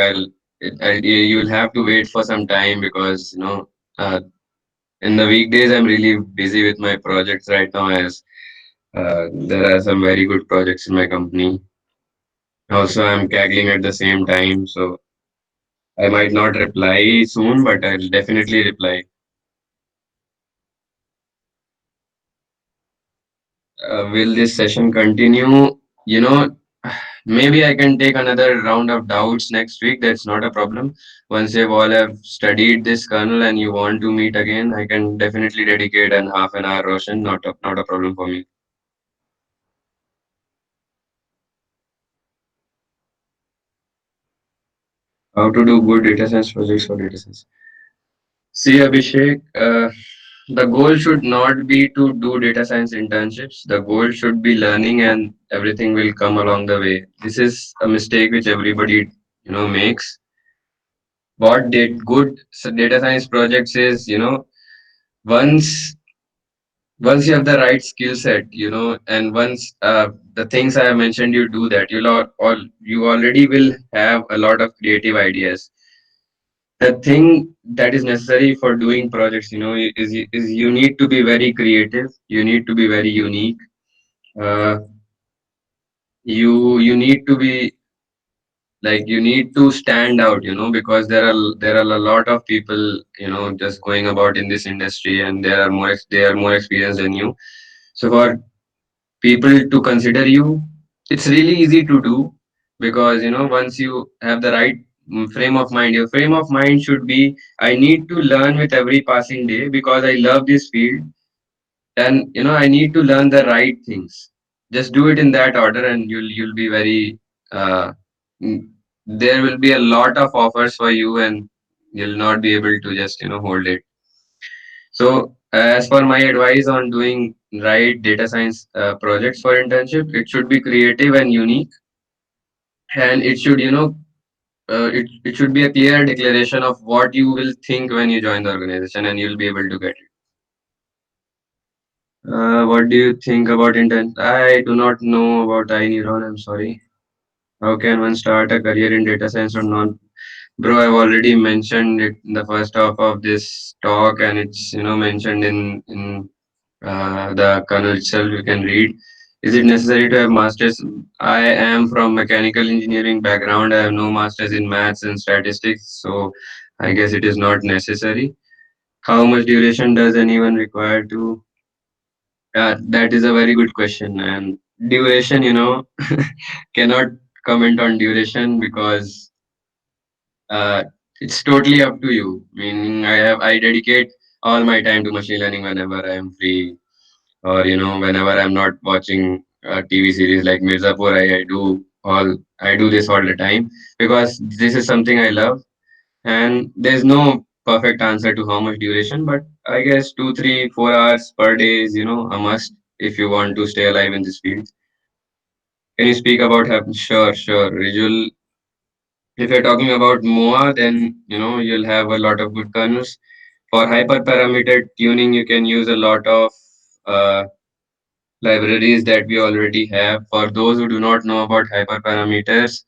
[SPEAKER 3] you'll have to wait for some time, because in the weekdays I'm really busy with my projects right now, as There are some very good projects in my company. Also, I'm caggling at the same time, so I might not reply soon, but I'll definitely reply. Will this session continue? You know, maybe I can take another round of doubts next week. That's not a problem. Once you all have studied this kernel and you want to meet again, I can definitely dedicate an half an hour, Roshan. Not a problem for me. How to do good data science projects for data science? See, Abhishek, the goal should not be to do data science internships. The goal should be learning, and everything will come along the way. This is a mistake which everybody makes. What did good data science projects is, once once you have the right skill set, and once the things I have mentioned, you do that, all you already will have a lot of creative ideas. The thing that is necessary for doing projects, is you need to be very creative, you need to be very unique. Uh, you need to be like, you need to stand out, because there are a lot of people, just going about in this industry, and they are more experienced than you. So for people to consider you, it's really easy to do, because once you have the right frame of mind, your frame of mind should be, I need to learn with every passing day because I love this field, and I need to learn the right things. Just do it in that order, and you'll be very mm, there will be a lot of offers for you, and you'll not be able to just hold it. So, as for my advice on doing right data science projects for internship, it should be creative and unique, and it should, it should be a clear declaration of what you will think when you join the organization, and you'll be able to get it. What do you think about intern? I do not know about iNeuron. I'm sorry. How can one start a career in data science or non? Bro, I've already mentioned it in the first half of this talk, and it's mentioned in the kernel itself. You can read. Is it necessary to have masters? I am from mechanical engineering background. I have no masters in maths and statistics, so I guess it is not necessary. How much duration does anyone require to? That is a very good question. And duration, cannot comment on duration because uh, it's totally up to you. Meaning, I dedicate all my time to machine learning whenever I am free, or whenever I'm not watching a TV series like Mirzapur. I do this all the time because this is something I love, and there's no perfect answer to how much duration, but I guess 2, 3, 4 hours per day is a must if you want to stay alive in this field. Can you speak about sure, Rijul? If you're talking about MOA, then you'll have a lot of good kernels. For hyperparameter tuning, you can use a lot of uh, libraries that we already have. For those who do not know about hyperparameters,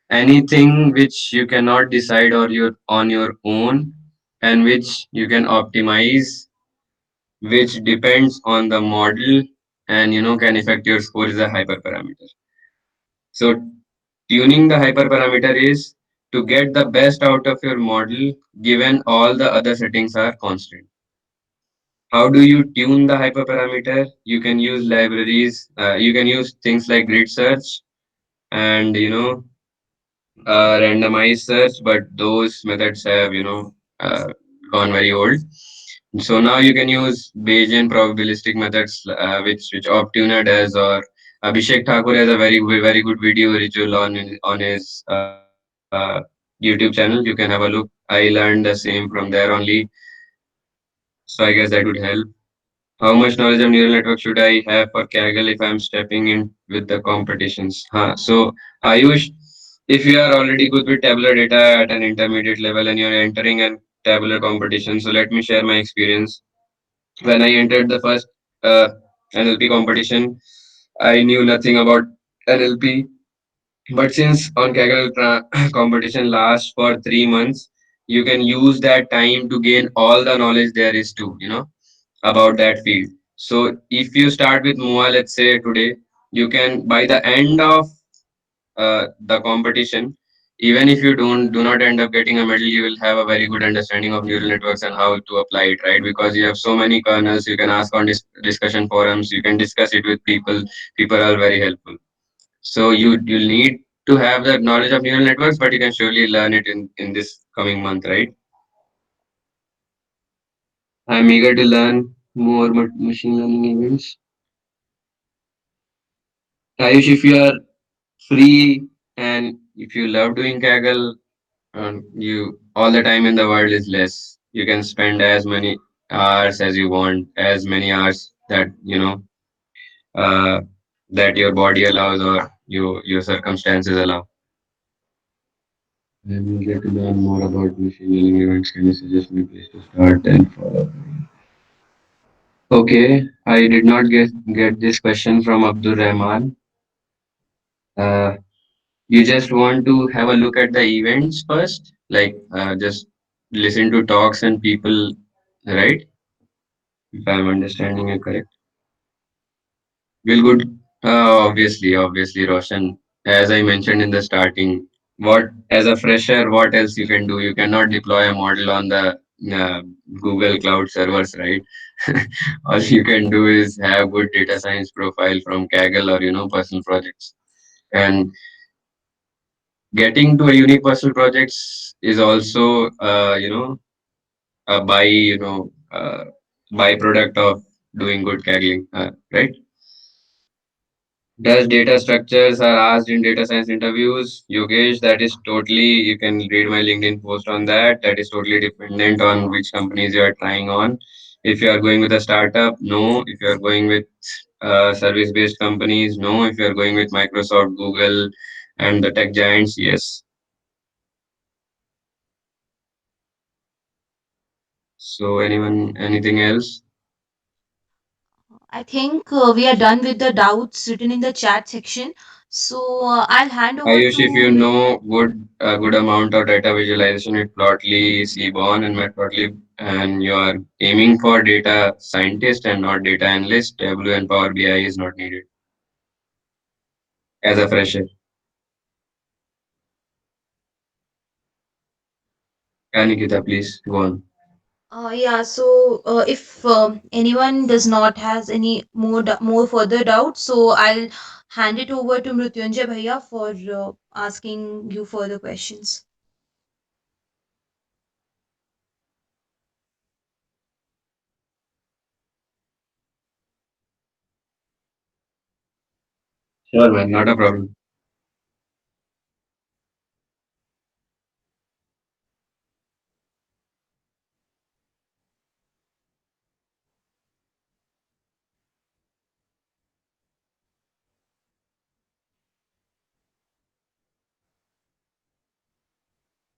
[SPEAKER 3] anything which you cannot decide or your on your own, and which you can optimize, which depends on the model, and can affect your score, is a hyperparameter. So tuning the hyperparameter is to get the best out of your model given all the other settings are constant. How do you tune the hyperparameter? You can use libraries, you can use things like grid search, and randomized search, but those methods have gone very old. So now you can use Bayesian probabilistic methods, which Optuna does, or Abhishek Thakur has a very good video ritual on his YouTube channel. You can have a look. I learned the same from there only, so I guess that would help. How much knowledge of neural network should I have for Kaggle if I'm stepping in with the competitions? So Ayush, if you are already good with tabular data at an intermediate level and you're entering a tabular competition, so let me share my experience. When I entered the first uh, NLP competition, I knew nothing about NLP. But since on Kaggle competition lasts for 3 months, you can use that time to gain all the knowledge there is to, about that field. So if you start with MOA, let's say today, you can by the end of the competition, even if you do not end up getting a medal, you will have a very good understanding of neural networks and how to apply it, right? Because you have so many kernels, you can ask on discussion forums, you can discuss it with people. People are very helpful. So you need to have that knowledge of neural networks, but you can surely learn it in this coming month, right? I'm eager to learn more machine learning events. Ayush, if you are free and if you love doing Kaggle, you all the time in the world is less. You can spend as many hours as you want, as many hours that uh, that your body allows or your circumstances allow. I'm eager to learn more about machine learning events. Can you suggest me a place to start and follow? Okay, I did not get this question from Abdul Rahman. Uh, you just want to have a look at the events first, like just listen to talks and people, right? If I'm understanding you correct. Will good. Obviously, Roshan. As I mentioned in the starting, what as a fresher, what else you can do? You cannot deploy a model on the uh, Google Cloud servers, right? All you can do is have good data science profile from Kaggle or personal projects. And getting to a unique personal projects is also a byproduct of doing good Kaggling, right? Does data structures are asked in data science interviews? Yogesh, that is totally, you can read my LinkedIn post on that. That is totally dependent on which companies you are trying on. If you are going with a startup, no. If you are going with service based companies, no. If you are going with Microsoft, Google, and the tech giants, yes. So, anyone, anything else?
[SPEAKER 1] I think we are done with the doubts written in the chat section. So I'll hand over
[SPEAKER 3] Ayush, if you
[SPEAKER 1] to
[SPEAKER 3] know good amount of data visualization with Plotly, Seaborn, and Matplotlib, and you are aiming for data scientist and not data analyst, Tableau and Power BI is not needed as a fresher. Nikita, please go on.
[SPEAKER 1] yeah, so if anyone does not has any more further doubts, so I'll hand it over to Mrutyunjay Bhaiya for asking you further questions.
[SPEAKER 3] Sure, man, not a problem.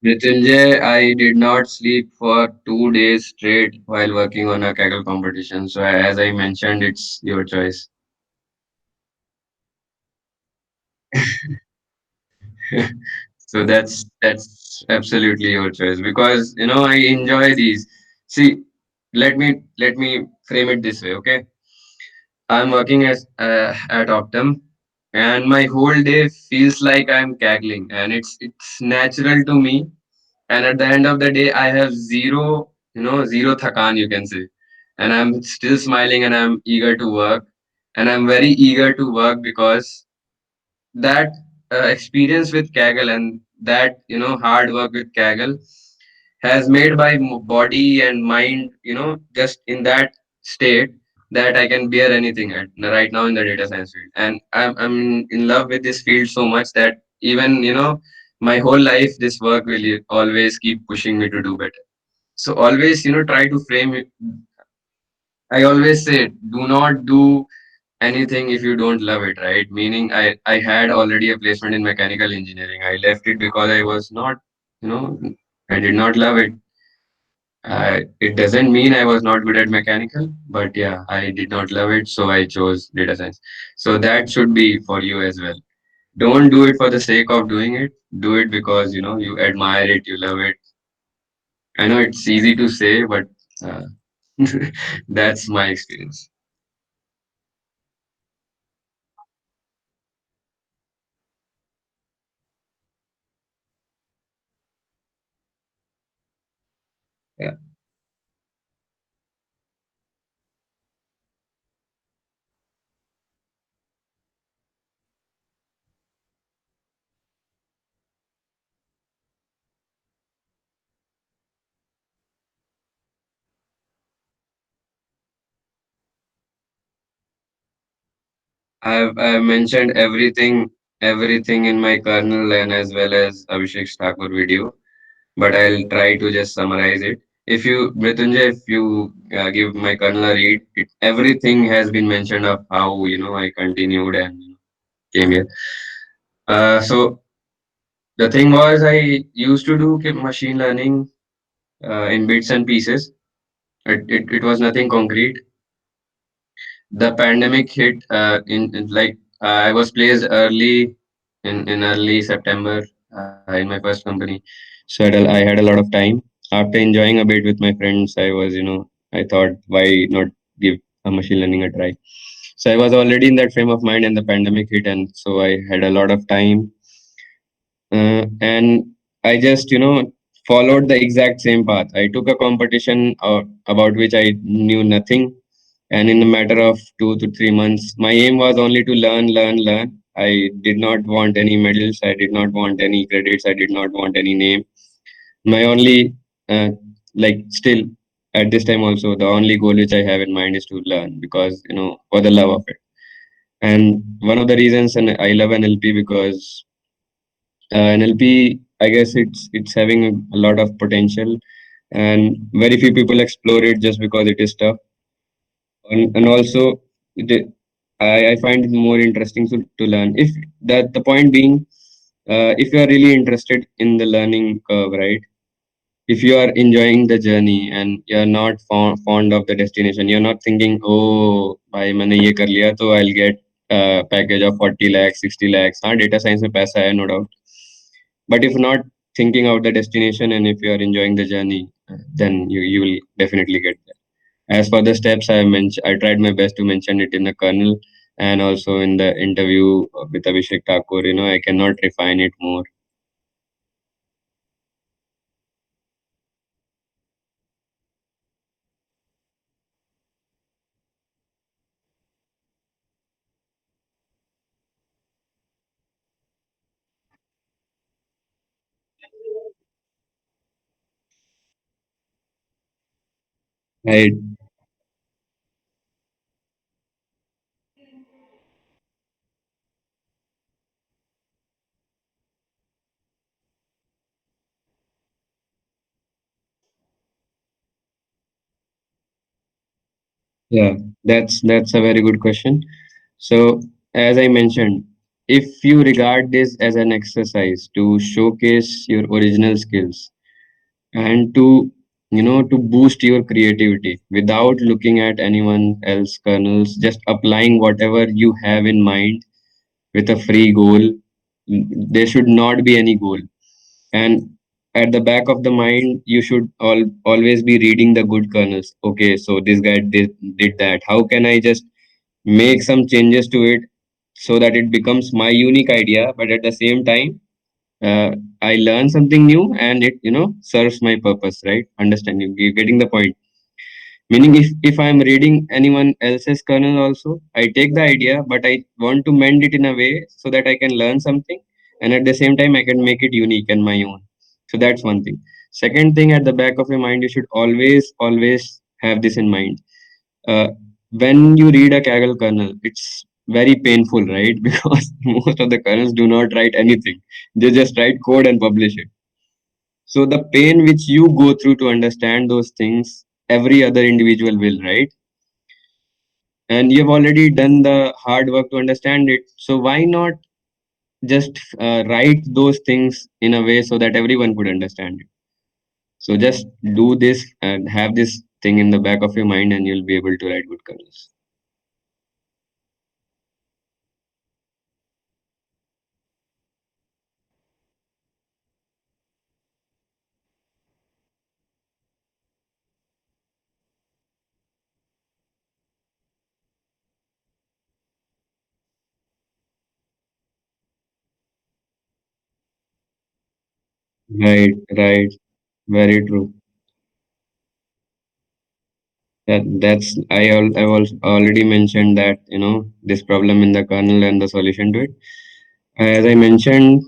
[SPEAKER 3] Mrityunjay, I did not sleep for 2 days straight while working on a Kaggle competition. So as I mentioned, it's your choice. So that's absolutely your choice because I enjoy these. See, let me frame it this way, okay? I'm working as at Optum, and my whole day feels like I'm cackling, and it's natural to me. And at the end of the day, I have zero thakan, you can say, and I'm still smiling, and I'm eager to work, and I'm very eager to work because that experience with Kaggle and that hard work with Kaggle has made my body and mind just in that state that I can bear anything at right now in the data science field, and I'm in love with this field so much that even my whole life this work will always keep pushing me to do better. So always try to frame it. I always say do not do anything if you don't love it, right? Meaning I had already a placement in mechanical engineering. I left it because I was not, you know, I did not love it. It doesn't mean I was not good at mechanical, but yeah, I did not love it, so I chose data science. So that should be for you as well. Don't do it for the sake of doing it. Do it because you admire it, you love it. I know it's easy to say, but uh, that's my experience. Yeah. I've mentioned everything in my kernel and as well as Abhishek Thakur video, but I'll try to just summarize it. If you, Mrityunjay, if you give my kernel a read, everything has been mentioned of how I continued and came here. So the thing was, I used to do machine learning in bits and pieces. It was nothing concrete. The pandemic hit I was placed early in early September in my first company, so I had a lot of time. After enjoying a bit with my friends, I thought, why not give a machine learning a try? So I was already in that frame of mind, and the pandemic hit, and so I had a lot of time, and I just followed the exact same path. I took a competition about which I knew nothing, and in a matter of 2 to 3 months, my aim was only to learn. I did not want any medals. I did not want any credits. I did not want any name. My only, still at this time also, the only goal which I have in mind is to learn, because for the love of it. And one of the reasons, and I love NLP because NLP, I guess it's having a lot of potential, and very few people explore it just because it is tough. And also, it, I find it more interesting to learn. If that the point being, if you are really interested in the learning curve, right? If you are enjoying the journey and you're not fond of the destination, you're not thinking, oh, भाई मैंने ये कर लिया तो I'll get a package of 40 lakhs, 60 lakhs. हाँ, data science में पैसा है, no doubt. But if not thinking out the destination and if you are enjoying the journey, then you will definitely get there. As for the steps I mentioned, I tried my best to mention it in the kernel and also in the interview with Abhishek Thakur. I cannot refine it more. I Yeah, that's a very good question. So, as I mentioned, if you regard this as an exercise to showcase your original skills and to boost your creativity without looking at anyone else kernels, just applying whatever you have in mind with a free goal, there should not be any goal. And at the back of the mind, you should always be reading the good kernels. Okay, so this guy did that. How can I just make some changes to it so that it becomes my unique idea, but at the same time, uh, I learn something new and it serves my purpose, right? Understanding, you getting the point. Meaning, if I'm reading anyone else's kernel also, I take the idea, but I want to mend it in a way so that I can learn something, and at the same time I can make it unique and my own. So that's one thing. Second thing, at the back of your mind, you should always have this in mind. uh, when you read a Kaggle kernel, it's very painful, right? Because most of the kernels do not write anything. They just write code and publish it. So the pain which you go through to understand those things, every other individual will, right? And you've already done the hard work to understand it. So why not just write those things in a way so that everyone could understand it? So just do this and have this thing in the back of your mind, and you'll be able to write good kernels. Right, right. Very true. I've already mentioned that, this problem in the kernel and the solution to it. As I mentioned,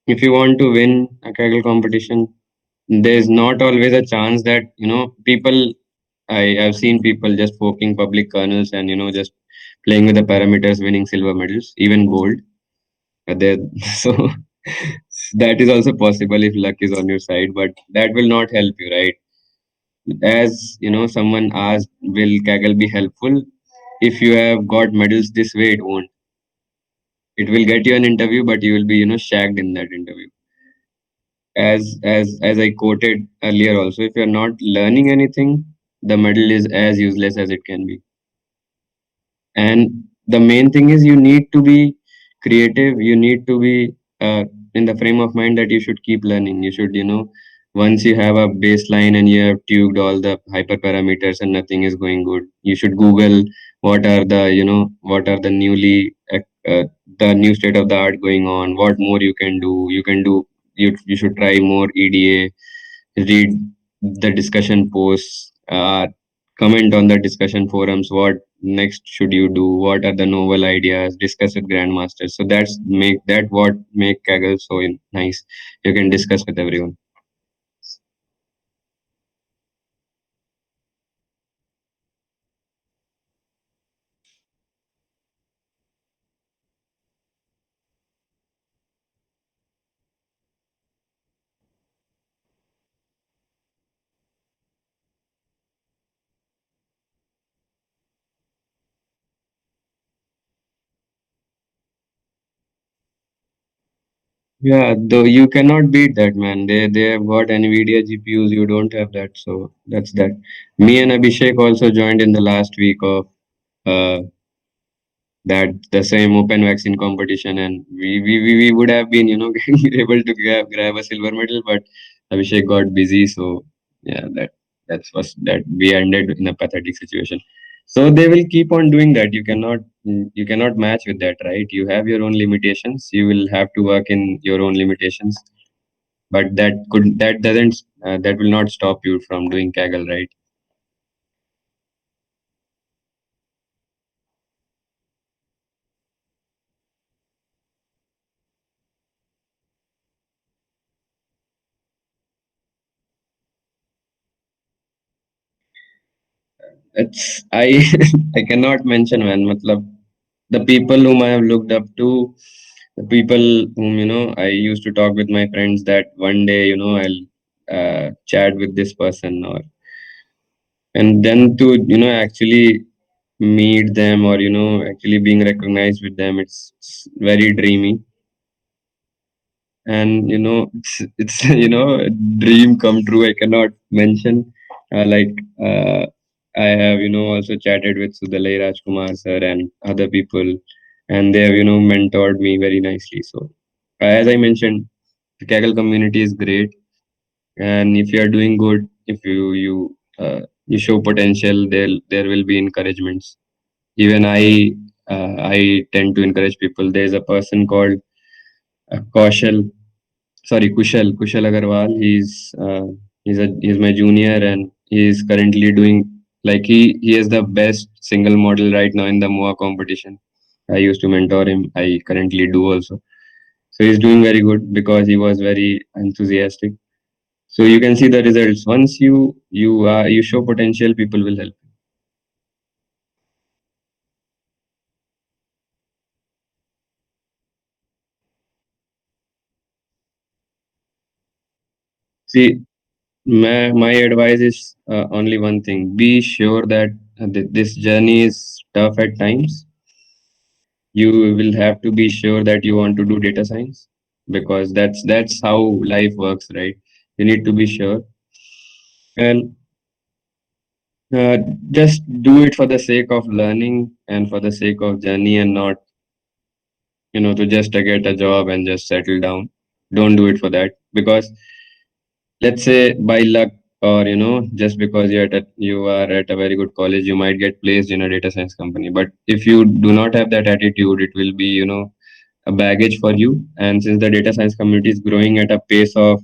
[SPEAKER 3] if you want to win a Kaggle competition, there's not always a chance that, people. I've seen people just forking public kernels and, just playing with the parameters, winning silver medals, even gold. There, so that is also possible if luck is on your side, but that will not help you, right? As someone asked, will Kaggle be helpful? If you have got medals this way, it won't. It will get you an interview, but you will be, shagged in that interview. As I quoted earlier also, if you're not learning anything, the medal is as useless as it can be. And the main thing is, you need to be creative. You need to be in the frame of mind that you should keep learning. You should, once you have a baseline and you have tuned all the hyperparameters and nothing is going good, you should Google what are the uh, the new state of the art going on, what more you can do. You should try more EDA, read the discussion posts, comment on the discussion forums, what next should you do, what are the novel ideas, discuss with grandmasters. So that what make Kaggle so nice. You can discuss with everyone. Yeah, though you cannot beat that, man. They have got Nvidia GPUs, you don't have that. So that's that. Me and Abhishek also joined in the last week of uh, that the same open vaccine competition, and we would have been, able to grab a silver medal, but Abhishek got busy. So yeah, that we ended in a pathetic situation. So they will keep on doing that. You cannot match with that, right? You have your own limitations. You will have to work in your own limitations, but that will not stop you from doing Kaggle, right? It's I I cannot mention, man. Matlab, the people whom I have looked up to, the people whom I used to talk with my friends that one day I'll chat with this person, or and then to actually meet them, or actually being recognized with them, it's very dreamy. And it's a dream come true. I cannot mention, like uh, I have also chatted with Sudalai Rajkumar sir and other people, and they have mentored me very nicely. So as I mentioned, the Kaggle community is great, and if you are doing good, if you show potential, there will be encouragements. Even I tend to encourage people. There's a person called Kaushal, sorry, Kushal Agarwal. He's my junior, and he is currently doing, like, he is the best single model right now in the MOA competition. I used to mentor him. I currently do also. So he's doing very good because he was very enthusiastic. So you can see the results. Once you show potential, people will help. See, my advice is only one thing: be sure that this journey is tough at times. You will have to be sure that you want to do data science, because that's how life works, right? You need to be sure, and uh, just do it for the sake of learning and for the sake of journey, and not to just get a job and just settle down. Don't do it for that, because let's say by luck, or just because you are at a very good college, you might get placed in a data science company. But if you do not have that attitude, it will be a baggage for you. And since the data science community is growing at a pace of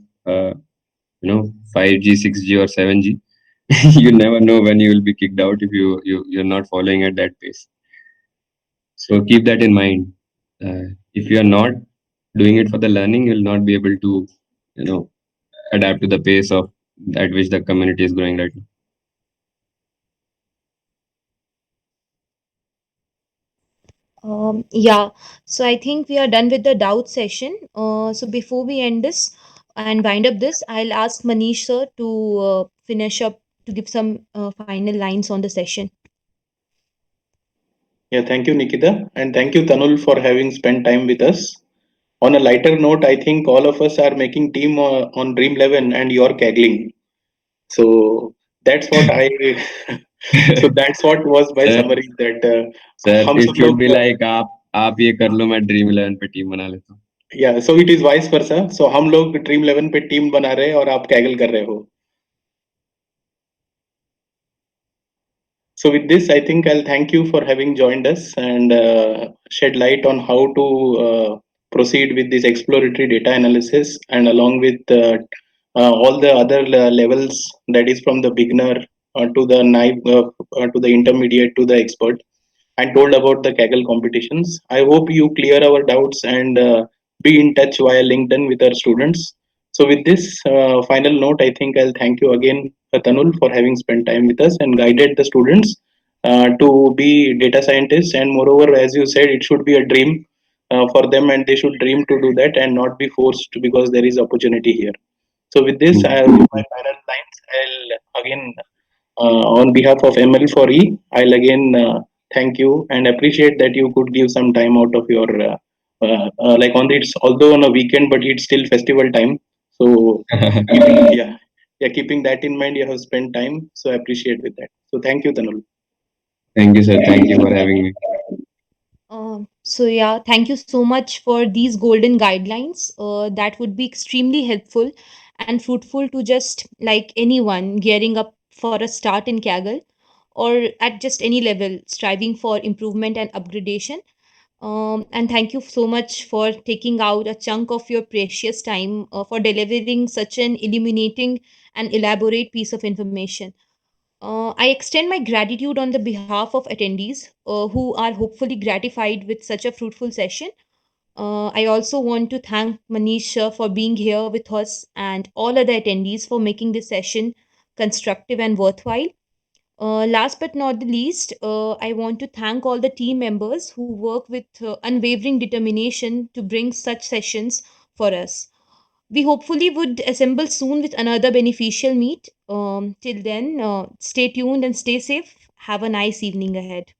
[SPEAKER 3] 5G, 6G, or 7G, You never know when you will be kicked out if you're not following at that pace. So keep that in mind. If you are not doing it for the learning, you'll not be able to, you know, adapt to the pace of at which the community is growing right now.
[SPEAKER 1] Yeah, so I think we are done with the doubt session. So before we end this and wind up this, I'll ask Manish sir to finish up to give some final lines on the session.
[SPEAKER 2] Yeah, thank you, Nikita, and thank you, Tanul, for having spent time with us. On a lighter note, I think all of us are making team on Dream 11, and you're kegling. So that's what I. So that's what was my
[SPEAKER 3] sir
[SPEAKER 2] summary. That
[SPEAKER 3] sir
[SPEAKER 2] हम
[SPEAKER 3] it
[SPEAKER 2] सब
[SPEAKER 3] should
[SPEAKER 2] लोग
[SPEAKER 3] be like आप ये कर लो, मैं dream 11 पे team बना लेता हूँ.
[SPEAKER 2] या so it is vice versa. So हम लोग ड्रीम 11 पे टीम बना रहे हैं और आप कैगल कर रहे हो. So with this, I think I'll thank you for having joined us and shed light on how to proceed with this exploratory data analysis and along with all the other levels, that is from the beginner to the to the intermediate to the expert, and told about the Kaggle competitions. I hope you clear our doubts and be in touch via LinkedIn with our students. So, with this final note, I think I'll thank you again, Tanul, for having spent time with us and guided the students to be data scientists. And moreover, as you said, it should be a dream for them, and they should dream to do that and not be forced because there is opportunity here. So, with this, with my final lines, I'll again on behalf of ML4E, I'll again thank you and appreciate that you could give some time out of your like on it's although on a weekend, but it's still festival time. So yeah, yeah, keeping that in mind, you have spent time. So I appreciate with that. So thank you, Tanul.
[SPEAKER 3] Thank you, sir. Thank you for having me.
[SPEAKER 1] So yeah, thank you so much for these golden guidelines. That would be extremely helpful and fruitful to just like anyone gearing up for a start in Kaggle or at just any level striving for improvement and upgradation. And thank you so much for taking out a chunk of your precious time for delivering such an illuminating and elaborate piece of information. I extend my gratitude on the behalf of attendees who are hopefully gratified with such a fruitful session. I also want to thank Manish Shah for being here with us and all other attendees for making this session constructive and worthwhile. Last but not the least, I want to thank all the team members who work with unwavering determination to bring such sessions for us. We hopefully would assemble soon with another beneficial meet. Till then, stay tuned and stay safe. Have a nice evening ahead.